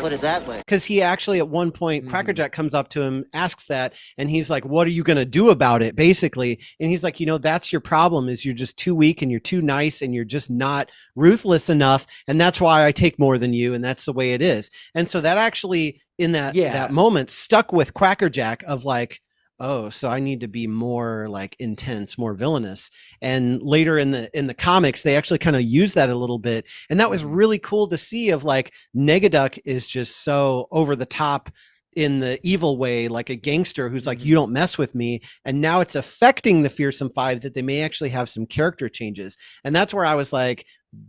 Speaker 9: Put it that way.
Speaker 7: Because he actually at one point, Crackerjack comes up to him, asks that, and he's like, what are you going to do about it, basically? And he's like, you know, that's your problem, is you're just too weak and you're too nice and you're just not ruthless enough. And that's why I take more than you. And that's the way it is. And so that actually, in that moment, stuck with Crackerjack of like, oh, so I need to be more like intense, more villainous. And later in the comics, they actually kind of use that a little bit. And that was really cool to see of like Negaduck is just so over the top in the evil way, like a gangster who's like, you don't mess with me. And now it's affecting the Fearsome Five that they may actually have some character changes. And that's where I was like,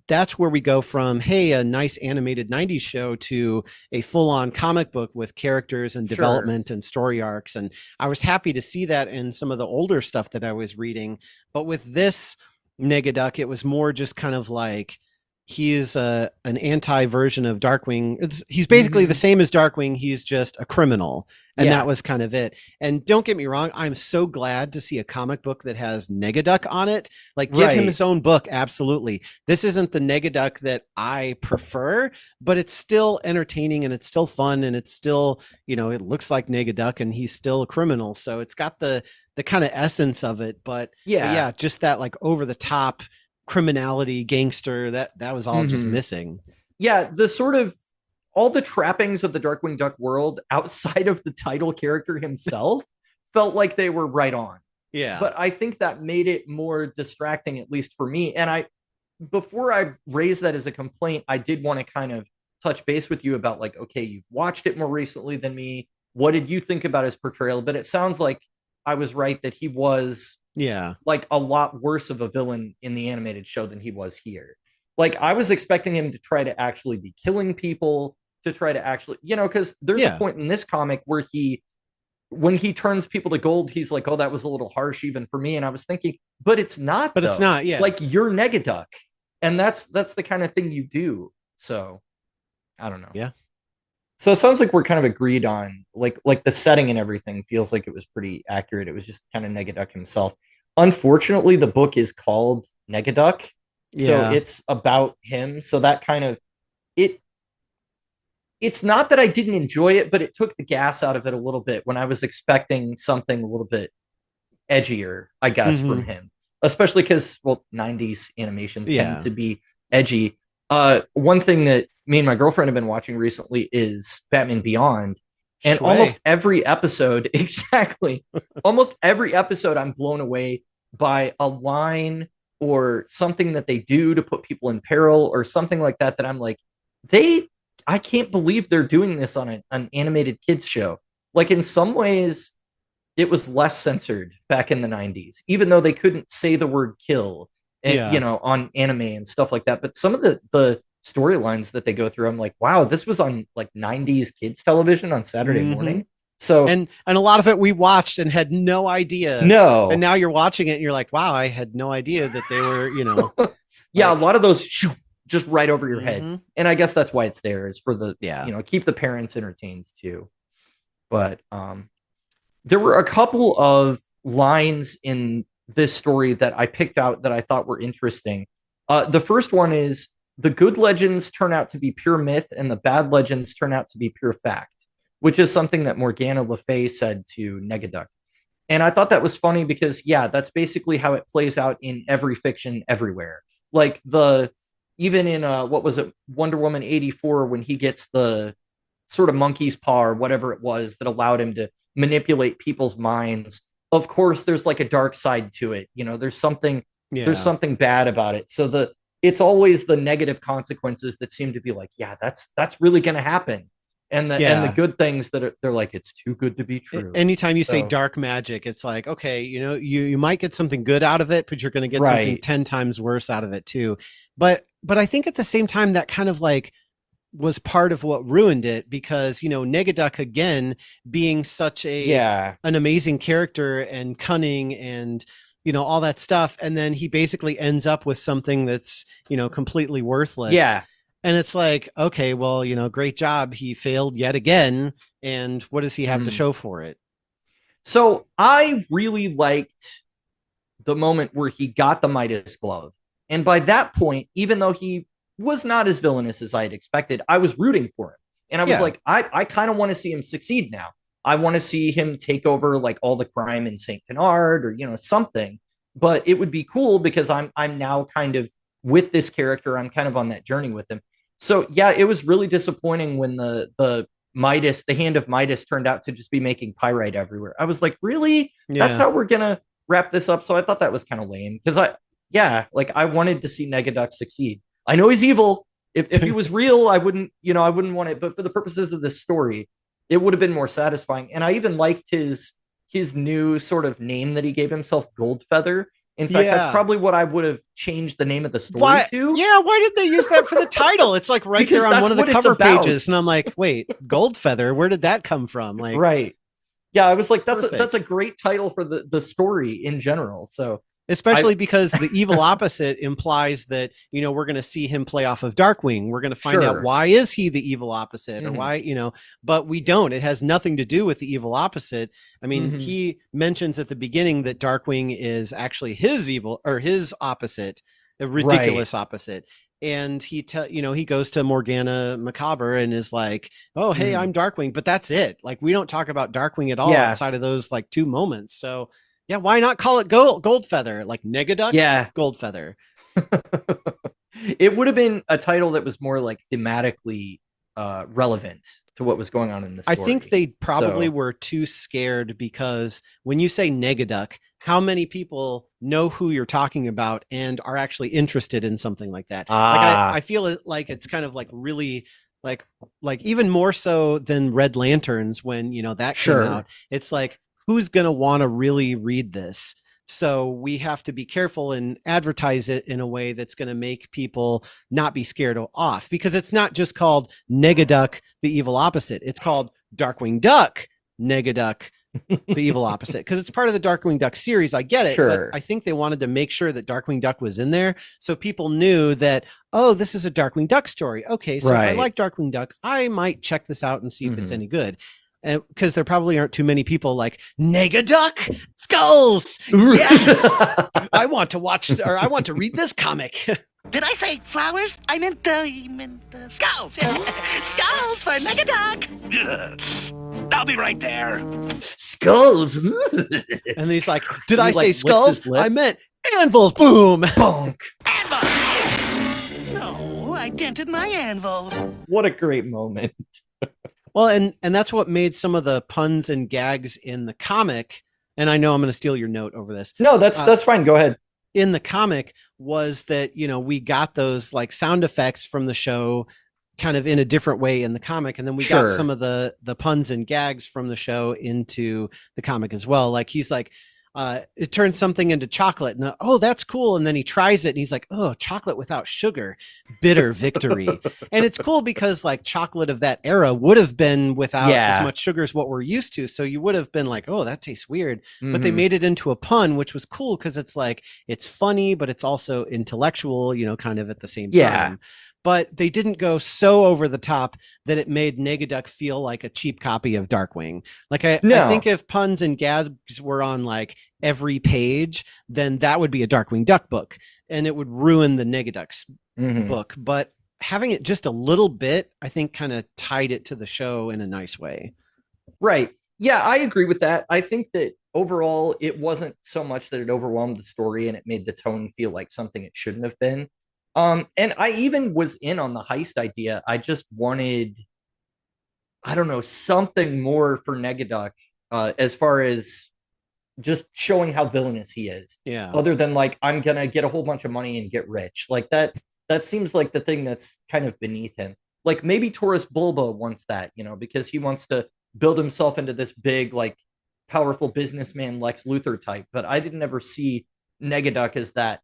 Speaker 7: that's where we go from, hey, a nice animated 90s show to a full-on comic book with characters and development and story arcs. And I was happy to see that in some of the older stuff that I was reading. But with this Negaduck, it was more just kind of like, he is an anti-version of Darkwing. He's basically the same as Darkwing. He's just a criminal. And that was kind of it. And don't get me wrong, I'm so glad to see a comic book that has Negaduck on it. Like, give him his own book, absolutely. This isn't the Negaduck that I prefer, but it's still entertaining and it's still fun and it's still, you know, it looks like Negaduck and he's still a criminal. So it's got the kind of essence of it. But yeah, just that like over the top criminality gangster that was all just missing.
Speaker 4: The sort of all the trappings of the Darkwing Duck world outside of the title character himself felt like they were right on. But I think that made it more distracting, at least for me. And before I raise that as a complaint, I did want to kind of touch base with you about like, okay, you've watched it more recently than me. What did you think about his portrayal? But it sounds like I was right that he was like a lot worse of a villain in the animated show than he was here. Like, I was expecting him to try to actually be killing people, to try to actually, you know, because there's a point in this comic where when he turns people to gold, he's like, oh, that was a little harsh even for me. And I was thinking, but it's not,
Speaker 7: it's not,
Speaker 4: like, you're Negaduck. And that's the kind of thing you do. So I don't know.
Speaker 7: Yeah.
Speaker 4: So it sounds like we're kind of agreed on like the setting and everything feels like it was pretty accurate. It was just kind of Negaduck himself. Unfortunately, the book is called Negaduck. So it's about him. So that kind of it's not that I didn't enjoy it, but it took the gas out of it a little bit when I was expecting something a little bit edgier, I guess, from him. Especially because, well, 90s animation tend to be edgy. One thing that me and my girlfriend have been watching recently is Batman Beyond. And almost every episode, almost every episode, I'm blown away by a line or something that they do to put people in peril or something like that, that I'm like, I can't believe they're doing this on an animated kids show. Like, in some ways, it was less censored back in the 90s, even though they couldn't say the word kill, and, you know, on anime and stuff like that. But some of the storylines that they go through, I'm like, wow, this was on like 90s kids television on Saturday morning. So
Speaker 7: and a lot of it we watched and had no idea.
Speaker 4: No.
Speaker 7: And now you're watching it and you're like, wow, I had no idea that they were, you know.
Speaker 4: A lot of those just right over your head. And I guess that's why it's there, is for the, you know, keep the parents entertained too. But there were a couple of lines in this story that I picked out that I thought were interesting. The first one is, the good legends turn out to be pure myth and the bad legends turn out to be pure fact, which is something that Morgana Le Fay said to Negaduck. And I thought that was funny because, that's basically how it plays out in every fiction everywhere. Like even in what was it, Wonder Woman 84, when he gets the sort of monkey's paw or whatever it was that allowed him to manipulate people's minds. Of course, there's like a dark side to it. You know, there's something bad about it. So it's always the negative consequences that seem to be like, that's really going to happen. and the good things that they're like, it's too good to be true.
Speaker 7: Anytime you say dark magic, it's like, okay, you might get something good out of it, but you're going to get something 10 times worse out of it too. But I think at the same time that kind of like was part of what ruined it, because Negaduck, again, being such an amazing character and cunning and all that stuff, and then he basically ends up with something that's completely worthless. And it's like, okay, well, great job, he failed yet again, and what does he have to show for it?
Speaker 4: So I really liked the moment where he got the Midas glove, and by that point, even though he was not as villainous as I had expected, I was rooting for him. And I was like, I kind of want to see him succeed now. I want to see him take over like all the crime in St. Canard or, something. But it would be cool because I'm now kind of with this character. I'm kind of on that journey with him. So yeah, it was really disappointing when the Midas, the hand of Midas, turned out to just be making pyrite everywhere. I was like, really? That's how we're going to wrap this up? So I thought that was kind of lame because I wanted to see Negaduck succeed. I know he's evil. If he was real, I wouldn't want it. But for the purposes of this story, it would have been more satisfying. And I even liked his new sort of name that he gave himself, Goldfeather. In fact, that's probably what I would have changed the name of the story to.
Speaker 7: Yeah, why did they use that for the title? It's like right there on one of the cover pages. And I'm like, wait, Goldfeather, where did that come from? Like,
Speaker 4: right. Yeah, I was like, that's a great title for the story in general. So
Speaker 7: especially because the evil opposite implies that, we're going to see him play off of Darkwing. We're going to find out why is he the evil opposite or why, but we don't. It has nothing to do with the evil opposite. I mean, he mentions at the beginning that Darkwing is actually his opposite, a ridiculous opposite. And he goes to Morgana Macabre and is like, oh, hey, I'm Darkwing. But that's it. Like, we don't talk about Darkwing at all outside of those like 2 moments. So yeah, why not call it Goldfeather? Like Negaduck?
Speaker 4: Yeah.
Speaker 7: Goldfeather.
Speaker 4: It would have been a title that was more like thematically relevant to what was going on in the story.
Speaker 7: I think they probably were too scared because when you say Negaduck, how many people know who you're talking about and are actually interested in something like that? I feel like it's kind of like really like even more so than Red Lanterns when, that came out. It's like, who's going to want to really read this? So we have to be careful and advertise it in a way that's going to make people not be scared off, because it's not just called Negaduck, the evil opposite. It's called Darkwing Duck, Negaduck, the evil opposite, because it's part of the Darkwing Duck series. I get it, but I think they wanted to make sure that Darkwing Duck was in there so people knew that, oh, this is a Darkwing Duck story. Okay, so if I like Darkwing Duck, I might check this out and see if it's any good. Because there probably aren't too many people like Negaduck skulls. Yes, I want to read this comic.
Speaker 9: Did I say flowers? I meant skulls. Skulls for Negaduck.
Speaker 8: I'll be right there.
Speaker 4: Skulls.
Speaker 7: And he's like, did I say skulls? I meant anvils. Boom.
Speaker 4: Bonk.
Speaker 9: Anvil. No, I dented my anvil.
Speaker 4: What a great moment.
Speaker 7: Well, and that's what made some of the puns and gags in the comic. And I know I'm going to steal your note over this.
Speaker 4: No, that's fine. Go ahead.
Speaker 7: In the comic was that, we got those like sound effects from the show kind of in a different way in the comic. And then we got some of the puns and gags from the show into the comic as well. Like he's like, it turns something into chocolate. And oh, that's cool. And then he tries it and he's like, oh, chocolate without sugar, bitter victory. And it's cool because like chocolate of that era would have been without as much sugar as what we're used to. So you would have been like, oh, that tastes weird. But they made it into a pun, which was cool because it's like, it's funny, but it's also intellectual, kind of at the same time. But they didn't go so over the top that it made Negaduck feel like a cheap copy of Darkwing. Like I think if puns and gags were on like every page, then that would be a Darkwing Duck book and it would ruin the Negaduck's book. But having it just a little bit, I think kind of tied it to the show in a nice way. Right.
Speaker 4: Yeah, I agree with that. I think that overall, it wasn't so much that it overwhelmed the story and it made the tone feel like something it shouldn't have been. And I even was in on the heist idea. I just wanted, I don't know, something more for Negaduck, as far as just showing how villainous he is.
Speaker 7: Yeah.
Speaker 4: Other than like, I'm going to get a whole bunch of money and get rich. Like that seems like the thing that's kind of beneath him. like maybe Taurus Bulba wants that, because he wants to build himself into this big, like, powerful businessman Lex Luthor type. But I didn't ever see Negaduck as that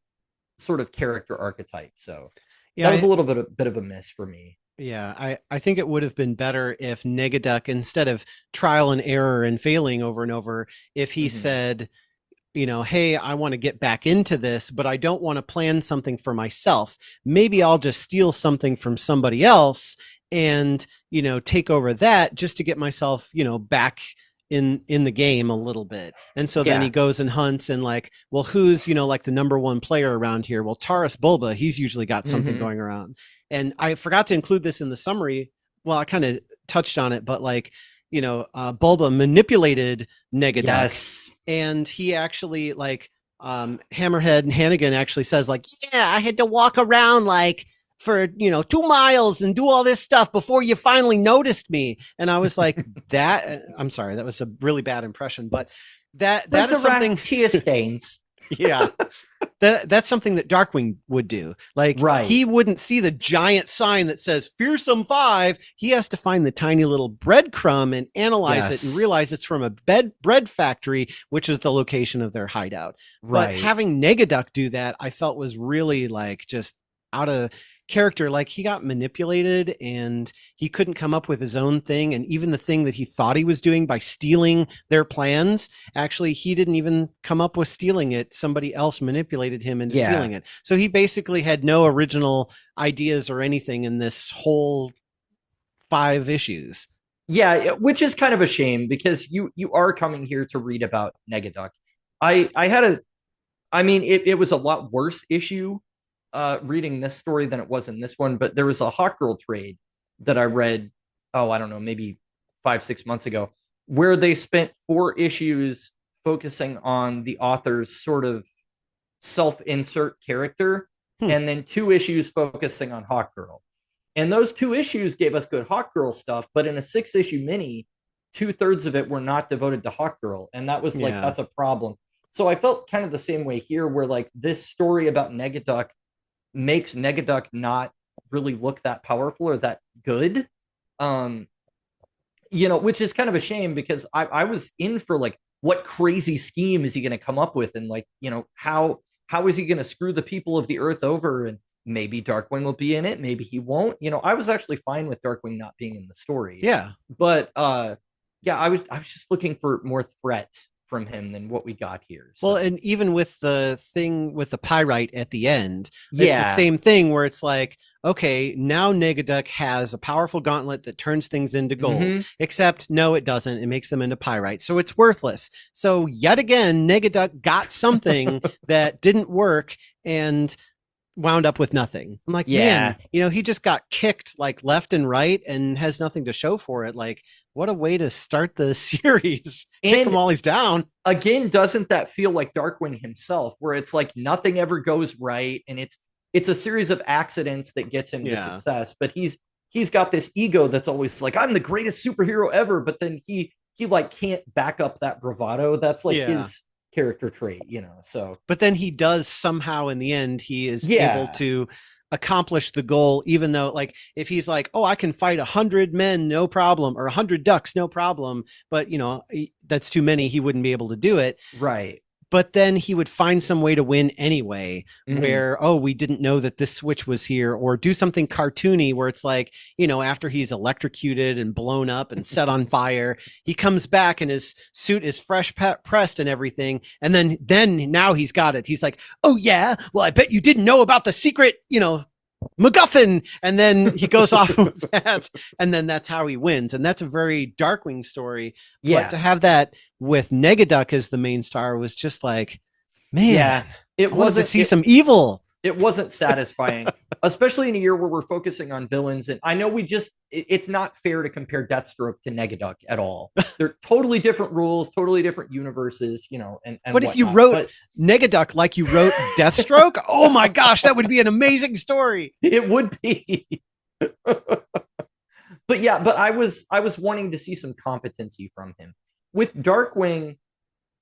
Speaker 4: sort of character archetype. So that was a little bit of a miss for me.
Speaker 7: Yeah, I think it would have been better if Negaduck, instead of trial and error and failing over and over, if he said, hey, I want to get back into this, but I don't want to plan something for myself. Maybe I'll just steal something from somebody else and, take over that just to get myself, back in the game a little bit. And so then he goes and hunts and like, well, who's, like the number one player around here? Well, Taurus Bulba, he's usually got something going around. And I forgot to include this in the summary. Well, I kind of touched on it, but like, Bulba manipulated Negaduck.
Speaker 4: Yes.
Speaker 7: And he actually like, Hammerhead and Hannigan actually says like, yeah, I had to walk around like for 2 miles and do all this stuff before you finally noticed me. And I was like, I'm sorry, that was a really bad impression, but that is something.
Speaker 4: Tear stains.
Speaker 7: Yeah, that's something that Darkwing would do. Like, he wouldn't see the giant sign that says Fearsome 5. He has to find the tiny little breadcrumb and analyze it and realize it's from a bread factory, which is the location of their hideout. But having Negaduck do that, I felt was really like just out of character. Like, he got manipulated and he couldn't come up with his own thing. And even the thing that he thought he was doing by stealing their plans, actually, he didn't even come up with stealing it. Somebody else manipulated him into stealing it. So he basically had no original ideas or anything in this whole 5 issues.
Speaker 4: Yeah, which is kind of a shame because you are coming here to read about Negaduck. It was a lot worse issue reading this story than it was in this one, but there was a Hawkgirl trade that I read, I don't know, maybe 5-6 months ago, where they spent 4 issues focusing on the author's sort of self-insert character, and then 2 issues focusing on Hawkgirl. And those 2 issues gave us good Hawkgirl stuff, but in a 6-issue mini, 2/3 of it were not devoted to Hawkgirl, and that was like, that's a problem. So I felt kind of the same way here, where like this story about Negaduck makes Negaduck not really look that powerful or that good, which is kind of a shame because I was in for like, what crazy scheme is he going to come up with? And like, how is he going to screw the people of the earth over? And maybe Darkwing will be in it. Maybe he won't. I was actually fine with Darkwing not being in the story.
Speaker 7: Yeah.
Speaker 4: But I was just looking for more threat from him than what we got here. So.
Speaker 7: Well, and even with the thing with the pyrite at the end, it's the same thing where it's like, okay, now Negaduck has a powerful gauntlet that turns things into gold, except no, it doesn't. It makes them into pyrite. So it's worthless. So yet again, Negaduck got something that didn't work and wound up with nothing. I'm like, man, he just got kicked like left and right and has nothing to show for it. Like, what a way to start the series. Kick him while he's down.
Speaker 4: Again, doesn't that feel like Darkwing himself, where it's like nothing ever goes right, and it's a series of accidents that gets him to success, but he's got this ego that's always like, I'm the greatest superhero ever, but then he like can't back up that bravado. That's like his character trait, so. But
Speaker 7: then he does somehow in the end, he is able to accomplish the goal, even though like if he's like, oh, I can fight 100 men no problem, or 100 ducks no problem, but that's too many, he wouldn't be able to do it,
Speaker 4: right?
Speaker 7: But then he would find some way to win anyway, where, we didn't know that this switch was here, or do something cartoony where it's like, after he's electrocuted and blown up and set on fire, he comes back and his suit is fresh pressed and everything. And then now he's got it. He's like, oh yeah, well, I bet you didn't know about the secret, MacGuffin. And then he goes off with that. And then that's how he wins. And that's a very Darkwing story. But to have that with Negaduck as the main star was just like, man, it wasn't to see some evil.
Speaker 4: It wasn't satisfying, especially in a year where we're focusing on villains. And I know it's not fair to compare Deathstroke to Negaduck at all. They're totally different rules, totally different universes, and
Speaker 7: but if you wrote Negaduck like you wrote Deathstroke, oh my gosh, that would be an amazing story.
Speaker 4: It would be. But I was wanting to see some competency from him. With Darkwing,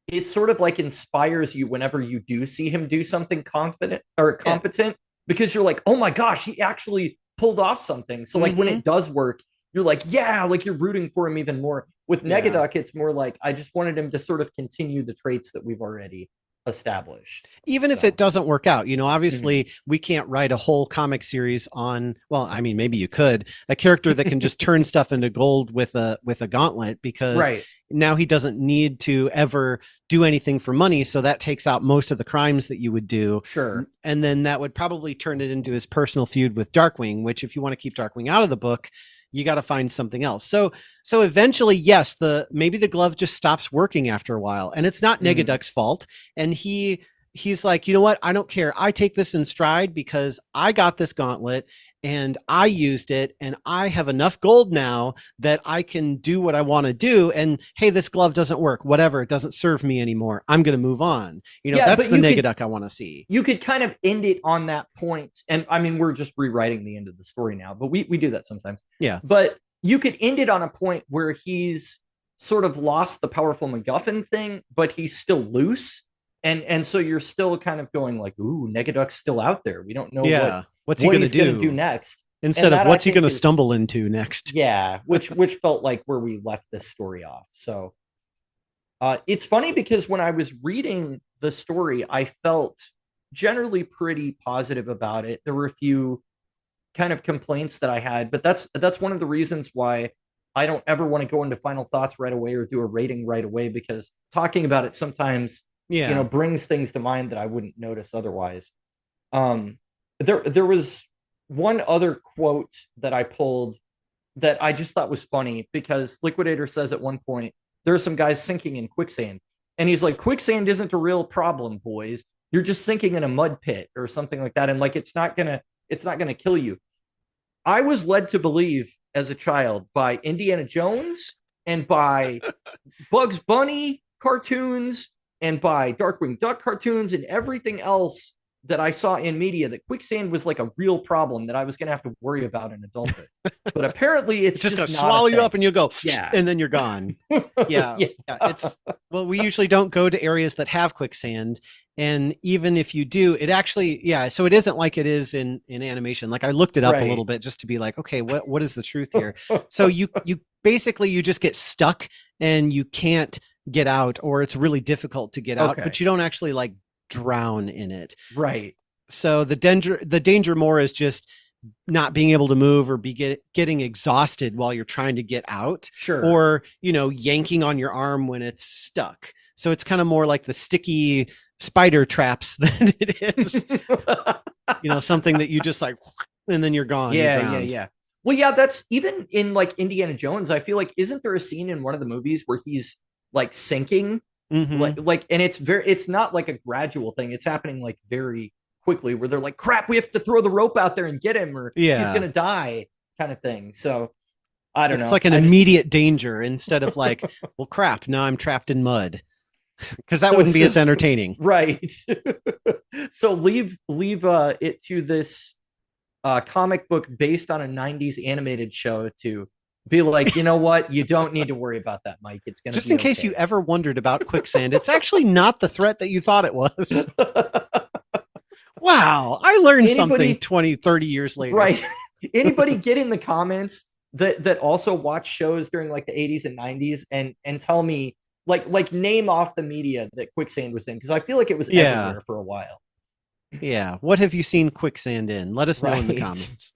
Speaker 4: it sort of like inspires you whenever you do see him do something confident or competent, because you're like, oh my gosh, he actually pulled off something. So like when it does work, you're like, yeah, like you're rooting for him even more. With Negaduck, it's more like I just wanted him to sort of continue the traits that we've already established.
Speaker 7: Even if it doesn't work out, you know, obviously we can't write a whole comic series on, well, I mean, maybe you could, a character that can just turn stuff into gold with a gauntlet, because now he doesn't need to ever do anything for money. So that takes out most of the crimes that you would do.
Speaker 4: Sure.
Speaker 7: And then that would probably turn it into his personal feud with Darkwing, which if you want to keep Darkwing out of the book, you got to find something else. So eventually, yes, maybe the glove just stops working after a while, and it's not Negaduck's fault. And he's like, you know what? I don't care. I take this in stride because I got this gauntlet and I used it, and I have enough gold now that I can do what I want to do. And hey, this glove doesn't work. Whatever. It doesn't serve me anymore. I'm going to move on. You know, that's the Negaduck I want to see.
Speaker 4: You could kind of end it on that point. And I mean, we're just rewriting the end of the story now, but we do that sometimes.
Speaker 7: Yeah.
Speaker 4: But you could end it on a point where he's sort of lost the powerful MacGuffin thing, but he's still loose. And so you're still kind of going like, ooh, Negaduck's still out there. We don't know
Speaker 7: what's he going to
Speaker 4: do next.
Speaker 7: Instead of what's he going to stumble into next.
Speaker 4: Yeah, which felt like where we left this story off. So it's funny because when I was reading the story, I felt generally pretty positive about it. There were a few kind of complaints that I had, but that's one of the reasons why I don't ever want to go into final thoughts right away or do a rating right away, because talking about it sometimes you know, brings things to mind that I wouldn't notice otherwise. There was one other quote that I pulled that I just thought was funny, because Liquidator says at one point, there are some guys sinking in quicksand. And he's like, quicksand isn't a real problem, boys. You're just sinking in a mud pit or something like that. And like, it's not gonna kill you. I was led to believe as a child by Indiana Jones and by Bugs Bunny cartoons and by Darkwing Duck cartoons and everything else that I saw in media, that quicksand was like a real problem that I was going to have to worry about in adulthood. But apparently it's
Speaker 7: just going to swallow you up and you go, and then you're gone. Yeah. Well, we usually don't go to areas that have quicksand. And even if you do, it actually, so it isn't like it is in animation. Like I looked it up a little bit just to be like, okay, what is the truth here? So you basically, you just get stuck and you can't get out, or it's really difficult to get out, but you don't actually like drown in it.
Speaker 4: Right.
Speaker 7: So the danger more is just not being able to move or getting exhausted while you're trying to get out.
Speaker 4: Sure.
Speaker 7: Or, you know, yanking on your arm when it's stuck. So it's kind of more like the sticky spider traps than it is, you know, something that you just like, and then you're gone.
Speaker 4: Yeah. Well, yeah, that's even in like Indiana Jones. I feel like, isn't there a scene in one of the movies where he's like sinking? Like, and it's not like a gradual thing. It's happening like very quickly, where they're like, crap, we have to throw the rope out there and get him, or he's going to die, kind of thing. So I don't know.
Speaker 7: It's like an immediate danger instead of like, well, crap, now I'm trapped in mud, because that wouldn't be as entertaining.
Speaker 4: Right. So leave it to this comic book based on a 90s animated show to be like, you know what? You don't need to worry about that, Mike. It's going to be
Speaker 7: just in case you ever wondered about quicksand. It's actually not the threat that you thought it was. Wow. I learned something 20, 30 years later.
Speaker 4: Right. Anybody get in the comments that also watch shows during like the 80s and 90s and tell me like name off the media that quicksand was in, because I feel like it was everywhere for a while.
Speaker 7: Yeah. What have you seen quicksand in? Let us know in the comments.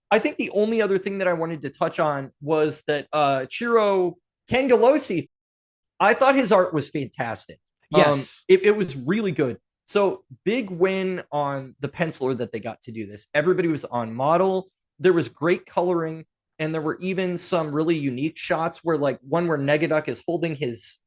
Speaker 4: I think the only other thing that I wanted to touch on was that Ciro Cangialosi, I thought his art was fantastic.
Speaker 7: Yes.
Speaker 4: It was really good. So big win on the penciler that they got to do this. Everybody was on model. There was great coloring. And there were even some really unique shots where like one where Negaduck is holding his,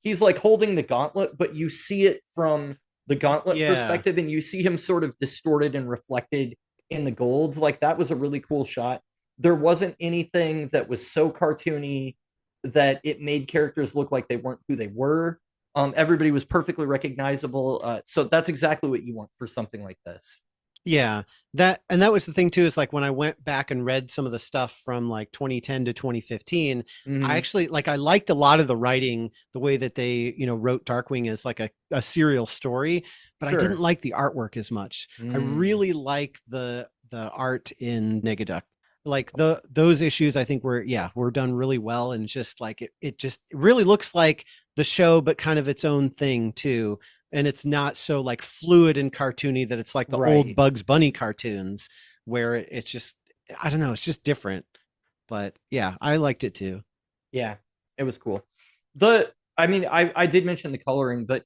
Speaker 4: he's like holding the gauntlet, but you see it from the gauntlet perspective, and you see him sort of distorted and reflected in the gold. Like that was a really cool shot. There wasn't anything that was so cartoony that it made characters look like they weren't who they were. Everybody was perfectly recognizable. So that's exactly what you want for something like this.
Speaker 7: Yeah, that was the thing too, is like when I went back and read some of the stuff from like 2010 to 2015, I actually I liked a lot of the writing, the way that they, you know, wrote Darkwing as like a serial story, but I didn't like the artwork as much. I really like the the art in Negaduck. Like those issues, I think were done really well, and just like it just really looks like the show, but kind of its own thing too. And it's not so like fluid and cartoony that it's like the old Bugs Bunny cartoons where it's just, I don't know, it's just different. But yeah, I liked it too.
Speaker 4: Yeah, it was cool. I did mention the coloring, but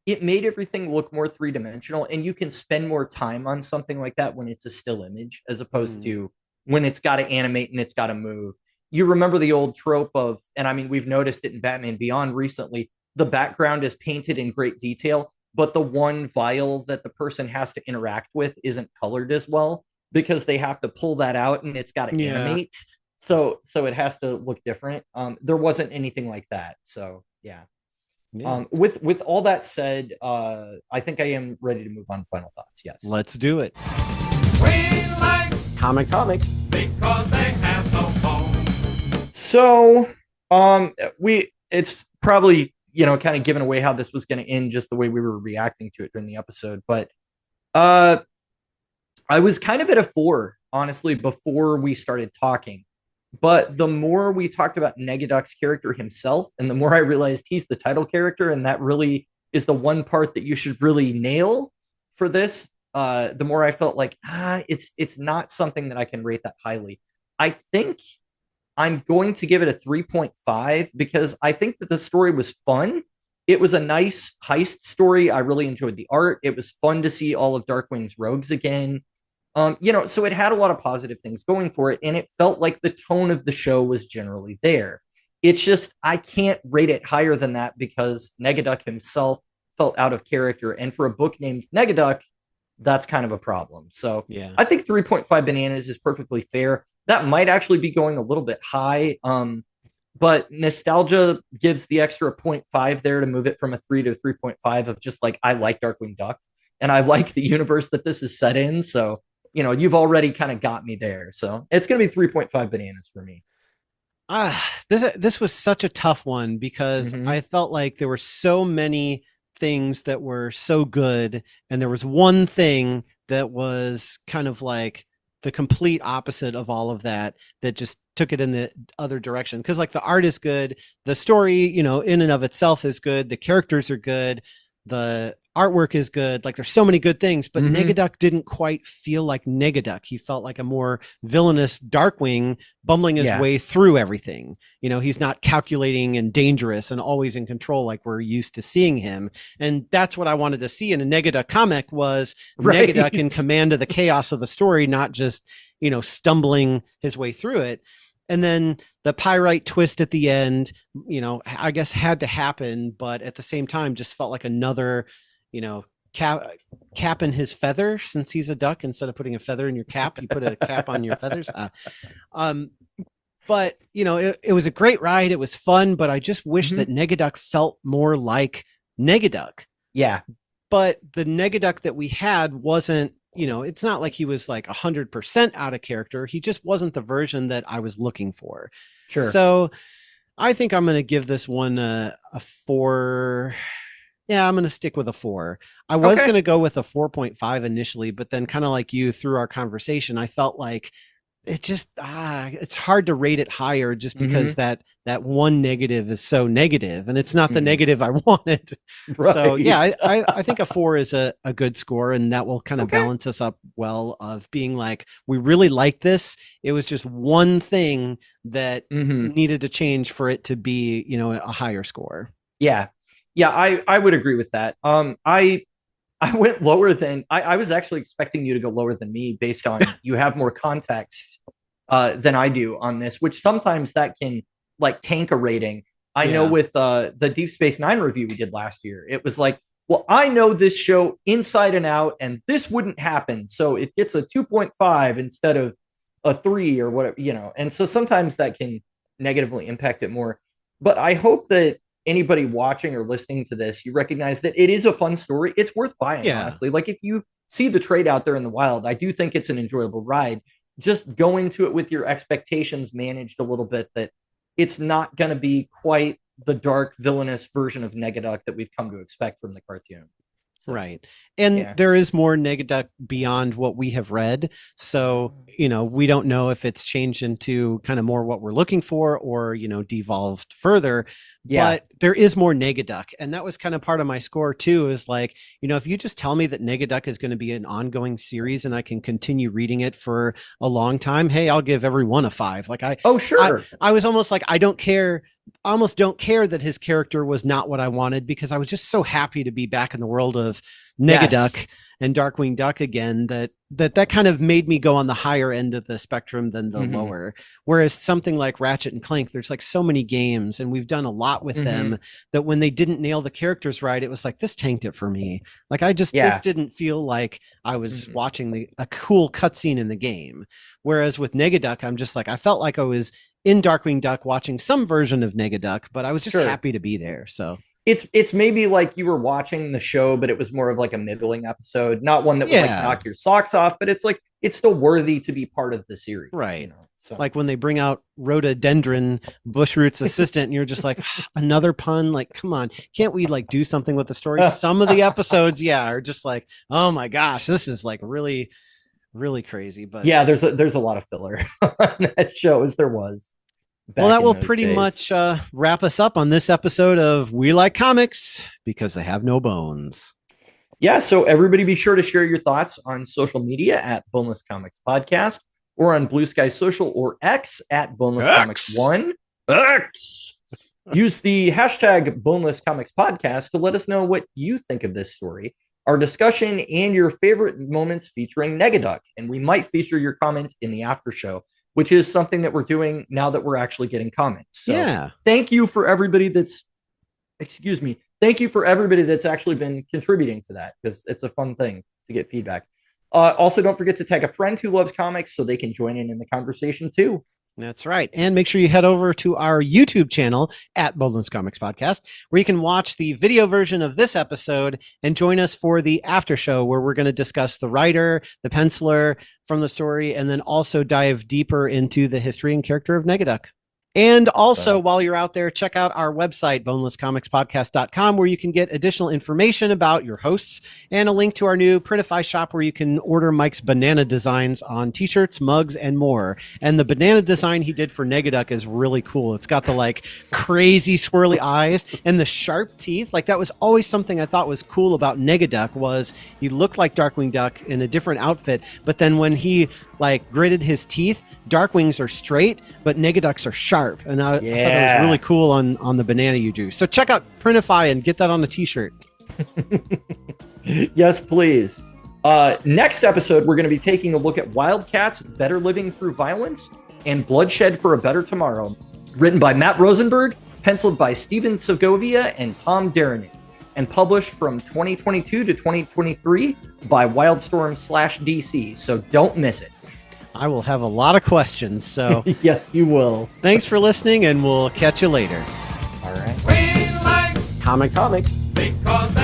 Speaker 4: it made everything look more three-dimensional, and you can spend more time on something like that when it's a still image as opposed to when it's got to animate and it's got to move. You remember the old trope of, and I mean, we've noticed it in Batman Beyond recently, the background is painted in great detail, but the one vial that the person has to interact with isn't colored as well because they have to pull that out and it's got to animate. So it has to look different. There wasn't anything like that. So yeah. With all that said, I think I am ready to move on to final thoughts. Yes.
Speaker 7: Let's do it.
Speaker 3: We like
Speaker 4: Comics.
Speaker 3: because they have no bone.
Speaker 4: So, it's probably, kind of giving away how this was going to end just the way we were reacting to it during the episode. But I was kind of at a 4, honestly, before we started talking. But the more we talked about Negaduck's character himself, and the more I realized he's the title character, and that really is the one part that you should really nail for this, the more I felt like, it's not something that I can rate that highly. I think I'm going to give it a 3.5 because I think that the story was fun. It was a nice heist story. I really enjoyed the art. It was fun to see all of Darkwing's rogues again. So it had a lot of positive things going for it, and it felt like the tone of the show was generally there. It's just, I can't rate it higher than that because Negaduck himself felt out of character, and for a book named Negaduck, that's kind of a problem. So yeah, I think 3.5 bananas is perfectly fair. That might actually be going a little bit high, but nostalgia gives the extra 0.5 there to move it from a 3 to 3.5 of just like, I like Darkwing Duck, and I like the universe that this is set in, so you've already kind of got me there. So it's going to be 3.5 bananas for me.
Speaker 7: This was such a tough one because I felt like there were so many things that were so good, and there was one thing that was kind of like the complete opposite of all of that just took it in the other direction. Because like the art is good, the story, in and of itself is good, the characters are good, the artwork is good, like there's so many good things, but Negaduck didn't quite feel like Negaduck. He felt like a more villainous Darkwing bumbling his way through everything. He's not calculating and dangerous and always in control like we're used to seeing him. And that's what I wanted to see in a Negaduck comic was Negaduck in command of the chaos of the story, not just, stumbling his way through it. And then the pyrite twist at the end, I guess had to happen, but at the same time just felt like another, cap in his feather, since he's a duck. Instead of putting a feather in your cap, you put a cap on your feathers. But it was a great ride. It was fun, but I just wish that Negaduck felt more like Negaduck.
Speaker 4: Yeah.
Speaker 7: But the Negaduck that we had wasn't, it's not like he was like 100% out of character. He just wasn't the version that I was looking for.
Speaker 4: Sure.
Speaker 7: So I think I'm going to give this one a 4. Yeah, I'm going to stick with a 4. I was going to go with a 4.5 initially, but then kind of like you through our conversation, I felt like it just, it's hard to rate it higher just because that one negative is so negative, and it's not the negative I wanted. Right. So yeah, I think a 4 is a good score, and that will kind of balance us up well of being like, we really like this. It was just one thing that needed to change for it to be, a higher score.
Speaker 4: Yeah. Yeah, I would agree with that. I went lower than I was actually expecting you to go lower than me based on you have more context than I do on this, which sometimes that can like tank a rating. I know with the Deep Space Nine review we did last year, it was like, well, I know this show inside and out, and this wouldn't happen, so it gets a 2.5 instead of a 3 or whatever, And so sometimes that can negatively impact it more. But I hope that anybody watching or listening to this, you recognize that it is a fun story. It's worth buying, honestly. Like if you see the trade out there in the wild, I do think it's an enjoyable ride. Just go into it with your expectations managed a little bit, that it's not going to be quite the dark villainous version of Negaduck that we've come to expect from the cartoon.
Speaker 7: Right. And there is more Negaduck beyond what we have read. So, we don't know if it's changed into kind of more what we're looking for or, devolved further. Yeah. But there is more Negaduck. And that was kind of part of my score too, is like, if you just tell me that Negaduck is going to be an ongoing series and I can continue reading it for a long time, hey, I'll give every one a 5. Like I was almost like, I almost don't care that his character was not what I wanted, because I was just so happy to be back in the world of Negaduck and Darkwing Duck again, that kind of made me go on the higher end of the spectrum than the lower. Whereas something like Ratchet and Clank, there's like so many games and we've done a lot with them, that when they didn't nail the characters right, it was like, this tanked it for me. Like this didn't feel like I was watching a cool cutscene in the game. Whereas with Negaduck, I'm just like, I felt like I was in Darkwing Duck watching some version of Negaduck, but I was just happy to be there. So
Speaker 4: it's maybe like you were watching the show, but it was more of like a middling episode, not one that would like knock your socks off, but it's like, it's still worthy to be part of the series.
Speaker 7: Right. So like when they bring out Rhododendron, Bushroot's assistant, and you're just like, another pun, like, come on, can't we like do something with the story? Some of the episodes, are just like, oh my gosh, this is like really, really crazy. But
Speaker 4: there's a lot of filler on that show, as there was.
Speaker 7: Well, that will pretty much wrap us up on this episode of We Like Comics, because they have no bones.
Speaker 4: Yeah, so everybody be sure to share your thoughts on social media at Boneless Comics Podcast, or on Blue Sky Social or X at Boneless Comics 1. X! Use the hashtag Boneless Comics Podcast to let us know what you think of this story, our discussion, and your favorite moments featuring Negaduck. And we might feature your comments in the after show, which is something that we're doing now that we're actually getting comments. So thank you for everybody that's actually been contributing to that, because it's a fun thing to get feedback. Also, don't forget to tag a friend who loves comics so they can join in the conversation too.
Speaker 7: That's right. And make sure you head over to our YouTube channel at Boneless Comics Podcast, where you can watch the video version of this episode and join us for the after show, where we're going to discuss the writer, the penciler from the story, and then also dive deeper into the history and character of Negaduck. And also, while you're out there, check out our website, bonelesscomicspodcast.com, where you can get additional information about your hosts and a link to our new Printify shop, where you can order Mike's banana designs on t-shirts, mugs, and more. And the banana design he did for Negaduck is really cool. It's got the like crazy swirly eyes and the sharp teeth. Like, that was always something I thought was cool about Negaduck, was he looked like Darkwing Duck in a different outfit, but then when he like gritted his teeth, Darkwings are straight, but Negaducks are sharp. And I thought that was really cool on the banana you do. So check out Printify and get that on a t-shirt.
Speaker 4: Yes, please. Next episode, we're going to be taking a look at Wildcats, Better Living Through Violence, and Bloodshed for a Better Tomorrow. Written by Matt Rosenberg, penciled by Steven Segovia and Tom Darren, and published from 2022 to 2023 by Wildstorm/DC. So don't miss it.
Speaker 7: I will have a lot of questions, so
Speaker 4: yes, you will.
Speaker 7: Thanks for listening, and we'll catch you later.
Speaker 4: All right.
Speaker 3: We like
Speaker 4: Comics.
Speaker 3: because